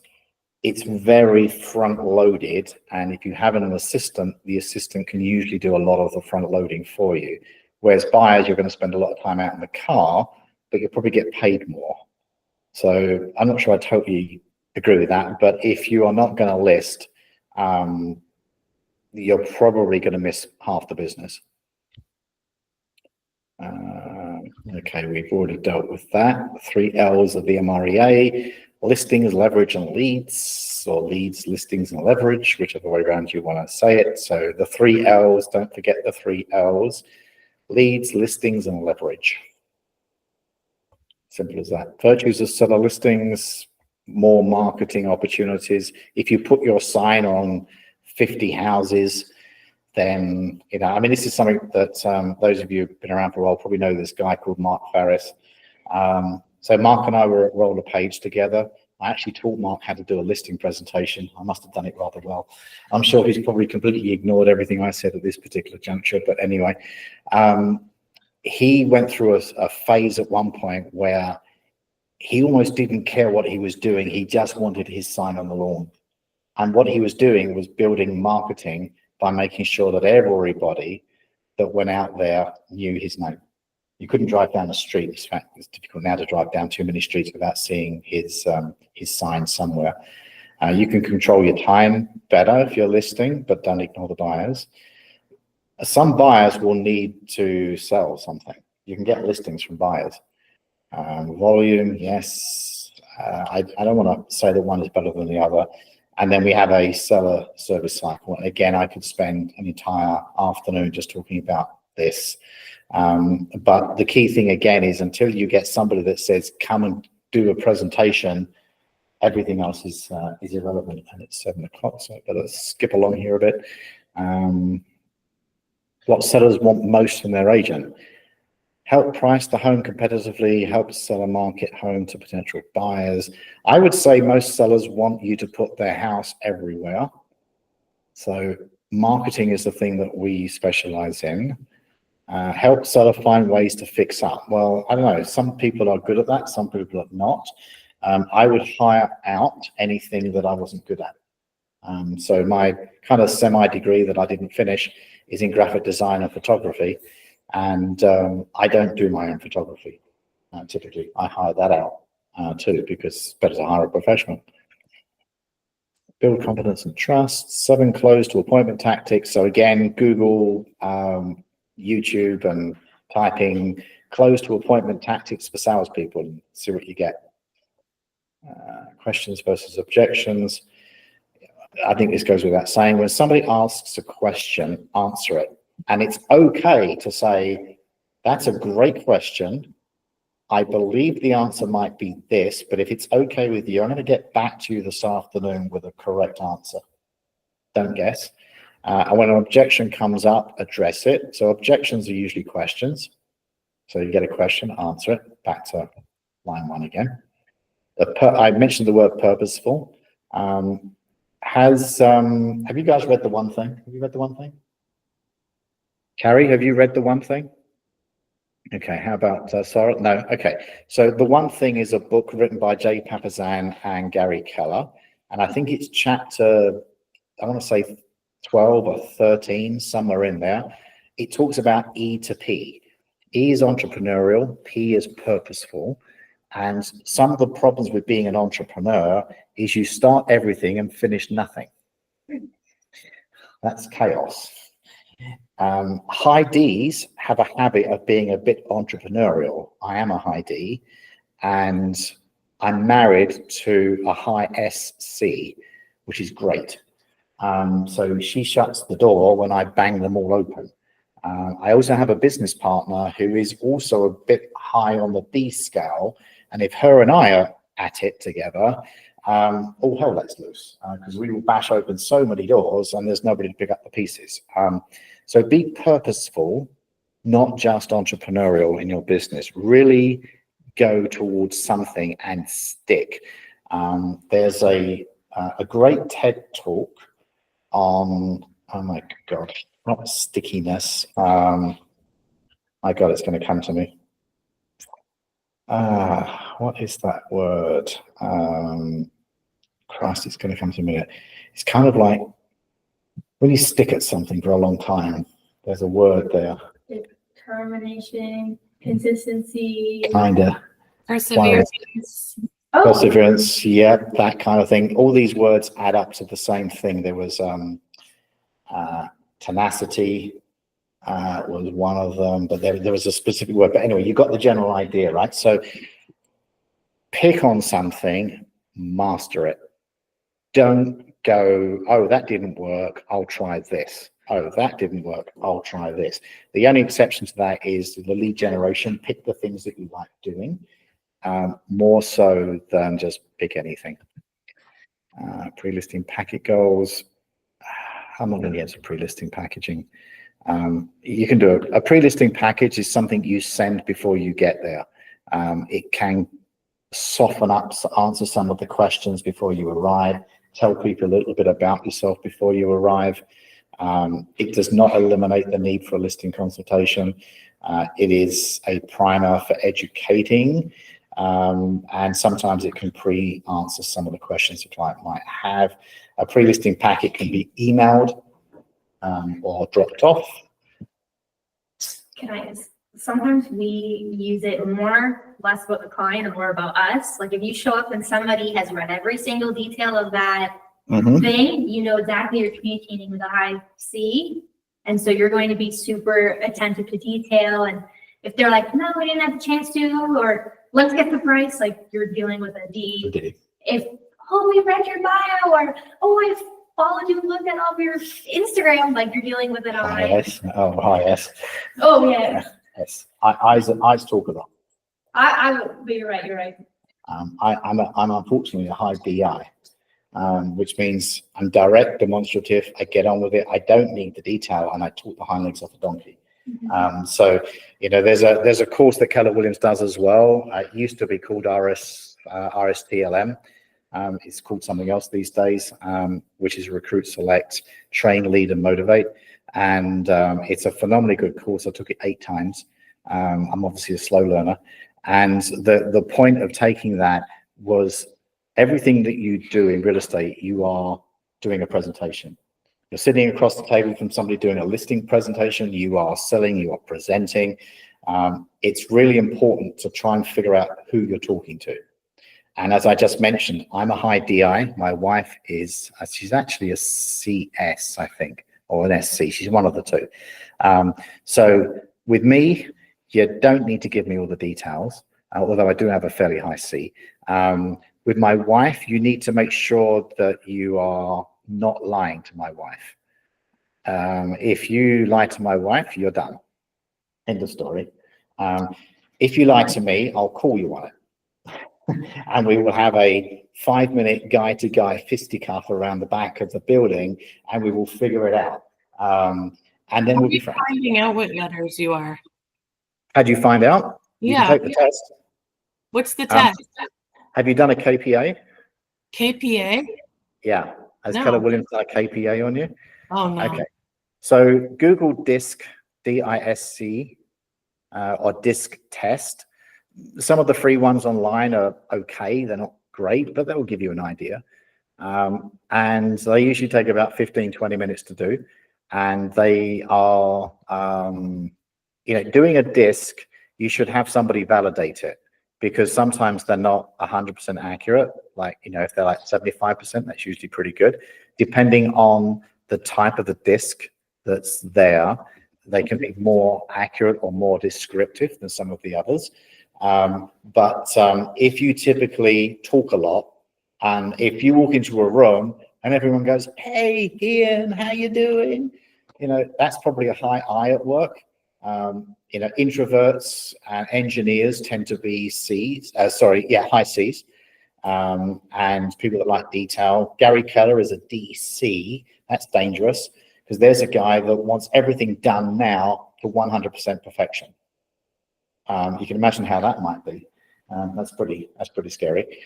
it's very front loaded, and if you have an assistant, the assistant can usually do a lot of the front loading for you. Whereas buyers, you're going to spend a lot of time out in the car, but you'll probably get paid more. So I'm not sure I totally agree with that, but if you are not going to list, you're probably going to miss half the business. Okay, we've already dealt with that. The 3 L's of the MREA: listings, leverage, and leads, or leads, listings, and leverage, whichever way around you want to say it. So the 3 L's, don't forget the 3 L's: leads, listings, and leverage. Simple as that. Virtues of seller listings: more marketing opportunities. If you put your sign on 50 houses, then, you know, I mean, this is something that those of you who've been around for a while probably know this guy called Mark Ferris. So Mark and I were at Roller Page together. I actually taught Mark how to do a listing presentation. I must have done it rather well. I'm sure he's probably completely ignored everything I said at this particular juncture, but anyway, he went through a phase at one point where he almost didn't care what he was doing. He just wanted his sign on the lawn. And what he was doing was building marketing by making sure that everybody that went out there knew his name. You couldn't drive down the street. In fact, it's difficult now to drive down too many streets without seeing his sign somewhere. You can control your time better if you're listing, but don't ignore the buyers. Some buyers will need to sell something. You can get listings from buyers. Volume, yes. I don't want to say that one is better than the other. And then we have a seller service cycle. And again, I could spend an entire afternoon just talking about this. But the key thing again is, until you get somebody that says, come and do a presentation, everything else is irrelevant. And it's 7 o'clock, so I've got to skip along here a bit. What sellers want most from their agent: help price the home competitively, help seller market home to potential buyers. I would say most sellers want you to put their house everywhere. So marketing is the thing that we specialize in. Help seller find ways to fix up. Well, I don't know. Some people are good at that. Some people are not. I would hire out anything that I wasn't good at. So my kind of semi-degree that I didn't finish is in graphic design and photography. And I don't do my own photography. Typically, I hire that out too, because it's better to hire a professional. Build confidence and trust. 7 close to appointment tactics. So again, Google, YouTube, and typing close to appointment tactics for salespeople and see what you get. Questions versus objections. I think this goes without saying. When somebody asks a question, answer it. And it's okay to say, that's a great question. I believe the answer might be this, but if it's okay with you, I'm going to get back to you this afternoon with a correct answer. Don't guess. And when an objection comes up, address it. So objections are usually questions. So you get a question, answer it. Back to line 1 again. I mentioned the word purposeful. Have you guys read The One Thing? Have you read The One Thing? Carrie, have you read The One Thing? Okay, how about Sarah? No, okay. So The One Thing is a book written by Jay Papasan and Gary Keller. And I think it's chapter I want to say 12 or 13, somewhere in there. It talks about E to P. E is entrepreneurial, P is purposeful. And some of the problems with being an entrepreneur is you start everything and finish nothing. That's chaos. High Ds have a habit of being a bit entrepreneurial. I am a high D, and I'm married to a high SC, which is great. So she shuts the door when I bang them all open. I also have a business partner who is also a bit high on the D scale, and if her and I are at it together, all hell lets loose, because we will bash open so many doors and there's nobody to pick up the pieces. So be purposeful, not just entrepreneurial in your business. Really go towards something and stick. There's a great TED talk on, oh my God, not stickiness. My God, it's going to come to me. What is that word? Christ, it's going to come to me. It's kind of like when you stick at something for a long time, there's a word there. Determination, consistency. Kinda. Perseverance. Oh, Perseverance, yeah, that kind of thing. All these words add up to the same thing. There was tenacity was one of them, but there was a specific word. But anyway, you got the general idea, right? So pick on something, master it. Don't go, oh, that didn't work, I'll try this. Oh, that didn't work, I'll try this. The only exception to that is the lead generation. Pick the things that you like doing, more so than just pick anything. Pre-listing packet goals. I'm not going to get into pre-listing packaging. You can do a pre-listing package is something you send before you get there. It can soften up, answer some of the questions before you arrive, tell people a little bit about yourself before you arrive. It does not eliminate the need for a listing consultation. It is a primer for educating, and sometimes it can pre-answer some of the questions the client might have. A pre-listing packet can be emailed or dropped off. can I, sometimes we use it more, less about the client and more about us. Like if you show up and somebody has read every single detail of that thing, you know exactly you're communicating with a high C. And so you're going to be super attentive to detail. And if they're like, no, we didn't have the chance to, or let's get the price, like you're dealing with a D. If, oh, we read your bio, or, oh, I've followed you, looked at all of your Instagram, like you're dealing with an I. Yes. Oh, hi, yes. Oh, yeah. Yes. Eyes talk a lot. But you're right. I'm unfortunately a high DI, which means I'm direct, demonstrative, I get on with it, I don't need the detail, and I talk the hind legs off a donkey. So, you know, there's a course that Keller Williams does as well. It used to be called RSTLM. It's called something else these days, which is Recruit, Select, Train, Lead, and Motivate. And it's a phenomenally good course. I took it 8 times. I'm obviously a slow learner. And the point of taking that was everything that you do in real estate, you are doing a presentation. You're sitting across the table from somebody doing a listing presentation, you are selling, you are presenting. It's really important to try and figure out who you're talking to. And as I just mentioned, I'm a high DI. My wife is, she's actually a CS, I think, or an SC. She's one of the two. So with me, you don't need to give me all the details, although I do have a fairly high C. With my wife, you need to make sure that you are not lying to my wife. If you lie to my wife, you're done. End of story. If you lie to me, I'll call you on it. And we will have a 5-minute guy-to-guy fisticuff around the back of the building, and we will figure it out. And then we'll be friends. Finding out what letters you are. How do you find out? You can Yeah. take the test. What's the test? Have you done a KPA? KPA? Yeah. Has No. Keller Williams done a KPA on you? Oh, no. Okay. So Google DISC, D-I-S-C, or DISC test. Some of the free ones online are okay. They're not great, but they will give you an idea. And they usually take about 15, 20 minutes to do. And they are, doing a disc, you should have somebody validate it, because sometimes they're not 100% accurate. Like, if they're like 75%, that's usually pretty good. Depending on the type of the disc that's there, they can be more accurate or more descriptive than some of the others. But if you typically talk a lot, and if you walk into a room and everyone goes, "Hey, Ian, how you doing?" That's probably a high I at work. Introverts and engineers tend to be high C's. And people that like detail. Gary Keller is a DC. That's dangerous, because there's a guy that wants everything done now to 100% perfection. You can imagine how that might be. That's pretty scary.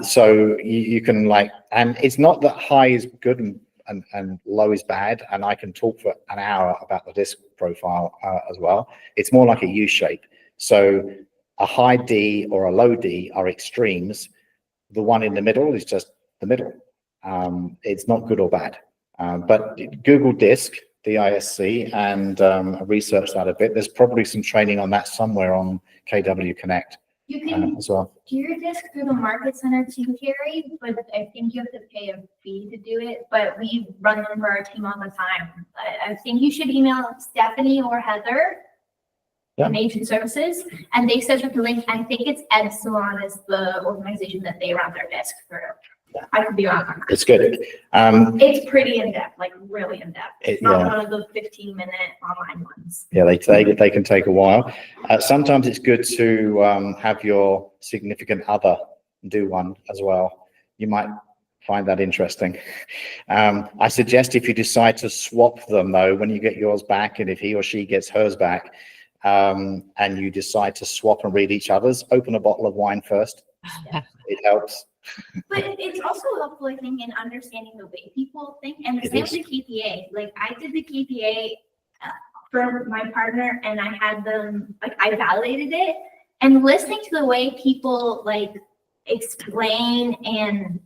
So you can and it's not that high is good and low is bad. And I can talk for an hour about the disc profile as well. It's more like a U shape. So a high D or a low D are extremes. The one in the middle is just the middle. It's not good or bad. But Google disc, DISC, and research that a bit. There's probably some training on that somewhere on KW Connect. You can as well. do your disc through the Market Center too, Carrie, but I think you have to pay a fee to do it. But we run them for our team all the time. I think you should email Stephanie or Heather from Agent Services, and they send you the link. I think it's Ed Salon is the organization that they run their disc through. Yeah. I could be wrong on that. It's good. It's pretty in depth, like really in depth. It's not one of those 15-minute online ones. Yeah, they can take a while. Sometimes it's good to have your significant other do one as well. You might find that interesting. I suggest if you decide to swap them though, when you get yours back, and if he or she gets hers back, and you decide to swap and read each other's, open a bottle of wine first. It helps. But it's also helpful, I think, in understanding the way people think. And the same with the KPA. Like I did the KPA for my partner, and I had them, I validated it. And listening to the way people explain and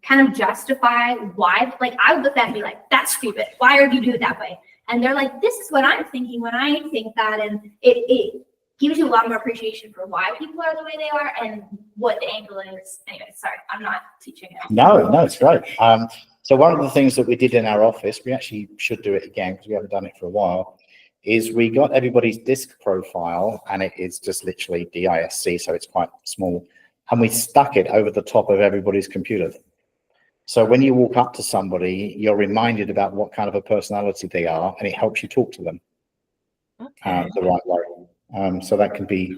kind of justify why, I would look at that and be like, "That's stupid. Why are you doing it that way?" And they're like, "This is what I'm thinking when I think that," and it gives you a lot more appreciation for why people are the way they are and what the angle is. Anyway, sorry, I'm not teaching it. No, it's great. So one of the things that we did in our office, we actually should do it again because we haven't done it for a while, is we got everybody's disc profile, and it is just literally DISC, so it's quite small, and we stuck it over the top of everybody's computer. So when you walk up to somebody, you're reminded about what kind of a personality they are, and it helps you talk to them the right way. So that can be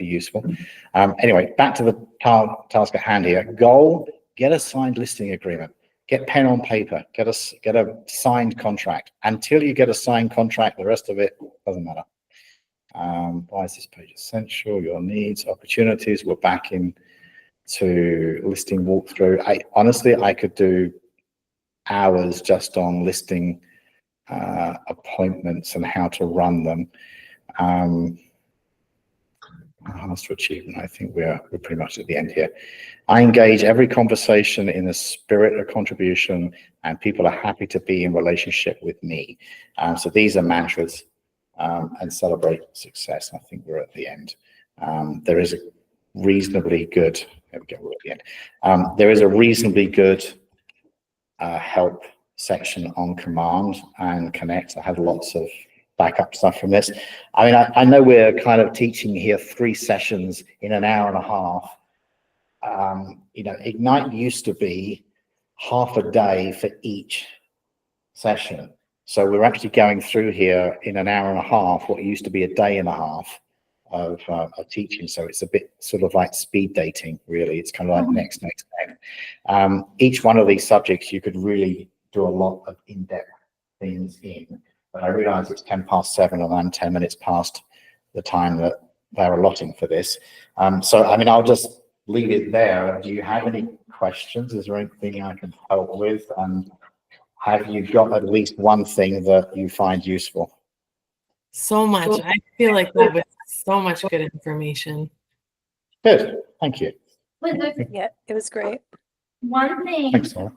useful. Anyway, back to the task at hand here. Goal: get a signed listing agreement. Get pen on paper. Get a signed contract. Until you get a signed contract, the rest of it doesn't matter. Why is this page essential? Your needs, opportunities. We're back into listing walkthrough. I could do hours just on listing appointments and how to run them. To achievement. I think we're pretty much at the end here. I engage every conversation in a spirit of contribution, and people are happy to be in relationship with me. So these are mantras, and celebrate success. I think we're at the end. There is a reasonably good. There we go. We're at the end. There is a reasonably good help section on Command and Connect. I have lots of backup stuff from this. I mean, I know we're kind of teaching here 3 sessions in an hour and a half. Ignite used to be half a day for each session. So we're actually going through here in an hour and a half what used to be a day and a half of teaching. So it's a bit sort of like speed dating, really. It's kind of like next. Each one of these subjects, you could really do a lot of in-depth things in. But I realize it's 7:10 and I'm 10 minutes past the time that they're allotting for this. So, I mean, I'll just leave it there. Do you have any questions? Is there anything I can help with? And have you got at least one thing that you find useful? So much. I feel like that was so much good information. Good. Thank you. Yeah, it was great. One thing Thanks, Laura.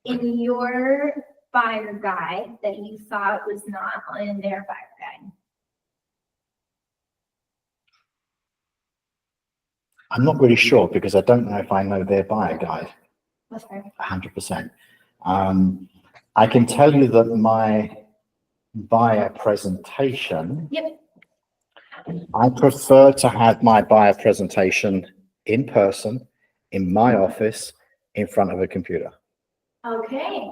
in your buyer guide that you thought was not in their buyer guide. I'm not really sure because I don't know if I know their buyer guide What's her? 100%. I can tell you that my buyer presentation, Yep. I prefer to have my buyer presentation in person, in my office, in front of a computer. Okay.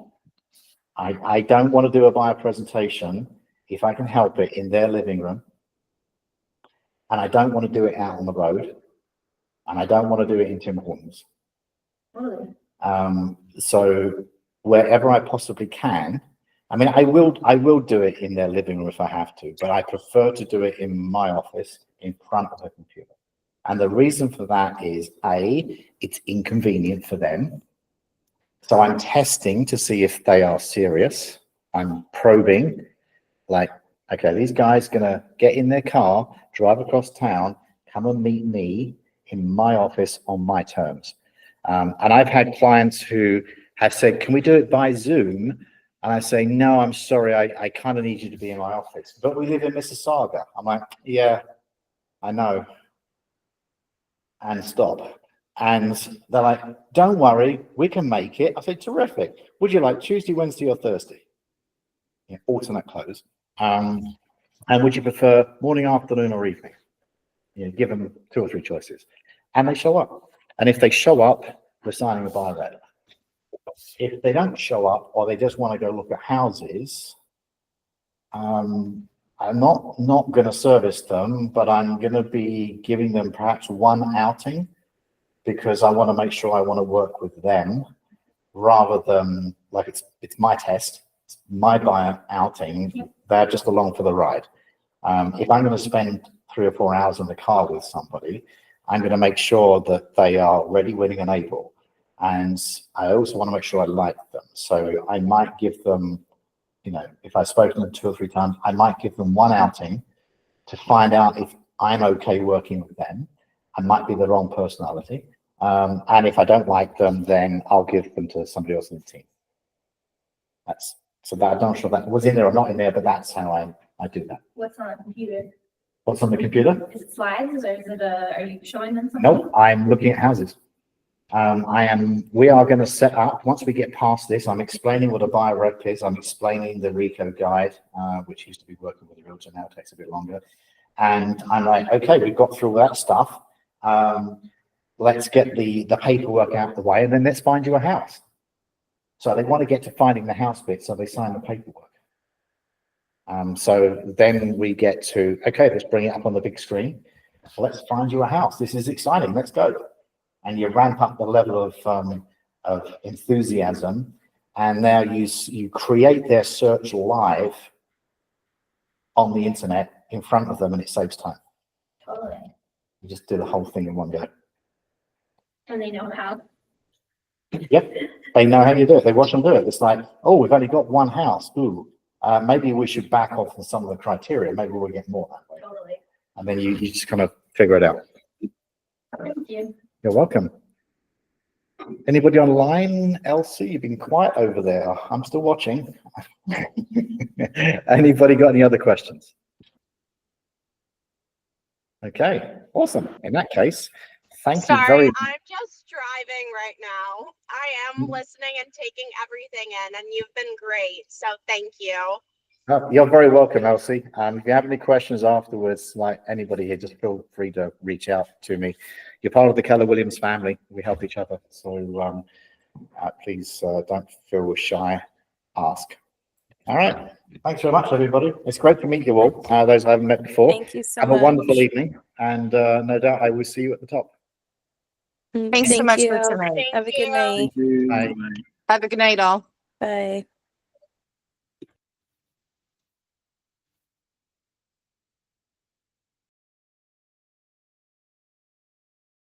I don't want to do a buyer presentation, if I can help it, in their living room. And I don't want to do it out on the road. And I don't want to do it in Tim Hortons. Totally. So wherever I possibly can, I mean, I will do it in their living room if I have to, but I prefer to do it in my office in front of a computer. And the reason for that is A, it's inconvenient for them. So I'm testing to see if they are serious. I'm probing, like, okay, these guys gonna get in their car, drive across town, come and meet me in my office on my terms. And I've had clients who have said, can we do it by Zoom? And I say, no, I'm sorry, I kind of need you to be in my office. But we live in Mississauga. I'm like, yeah, I know. And stop. And they're like, don't worry, we can make it. I say, terrific. Would you like Tuesday, Wednesday, or Thursday? Yeah, alternate close. And would you prefer morning, afternoon, or evening? You know, give them 2 or 3 choices. And they show up. And if they show up, we're signing a buy letter. If they don't show up, or they just want to go look at houses, I'm not going to service them, but I'm going to be giving them perhaps one outing, because I want to make sure I want to work with them rather than like it's my test, it's my buyer outing. They're just along for the ride. If I'm going to spend 3 or 4 hours in the car with somebody, I'm going to make sure that they are ready, willing, and able. And I also want to make sure I like them. So I might give them, you know, if I've spoken to them 2 or 3 times, I might give them one outing to find out if I'm okay working with them. I might be the wrong personality. And if I don't like them, then I'll give them to somebody else in the team. I'm not sure that was in there or not in there, but that's how I do that. What's on the computer? What's on the computer? Is it slides or is it are you showing them something? Nope, I'm looking at houses. We are going to set up, once we get past this, I'm explaining what a buyer rep is. I'm explaining the RICO guide, which used to be working with a realtor, now it takes a bit longer. And I'm like, okay, we've got through all that stuff. Let's get the paperwork out of the way, and then let's find you a house. So they want to get to finding the house bit, so they sign the paperwork. So then we get to, okay, let's bring it up on the big screen. Let's find you a house. This is exciting. Let's go. And you ramp up the level of enthusiasm, and now you create their search live on the internet in front of them, and it saves time. Totally. You just do the whole thing in one go. And they know how. Yep, they know how you do it. They watch them do it. It's like, oh, we've only got one house. Ooh, maybe we should back off on some of the criteria. Maybe we'll get more that way. Totally. And then you just kind of figure it out. Thank you. You're welcome. Anybody online? Elsie, you've been quiet over there. I'm still watching. Anybody got any other questions? Okay, awesome. In that case, thank you very much. I'm just driving right now. I am listening and taking everything in, and you've been great. So thank you. You're very welcome, Elsie. If you have any questions afterwards, like anybody here, just feel free to reach out to me. You're part of the Keller Williams family. We help each other. So please don't feel shy. Ask. All right. Thanks very much, everybody. It's great to meet you all. Those I haven't met before. Thank you so Have much. a wonderful evening. And no doubt I will see you at the top. Thanks so Thank much you. for tonight. Have a good you. night. Thank you. Bye. Bye-bye. Have a good night, all. Bye.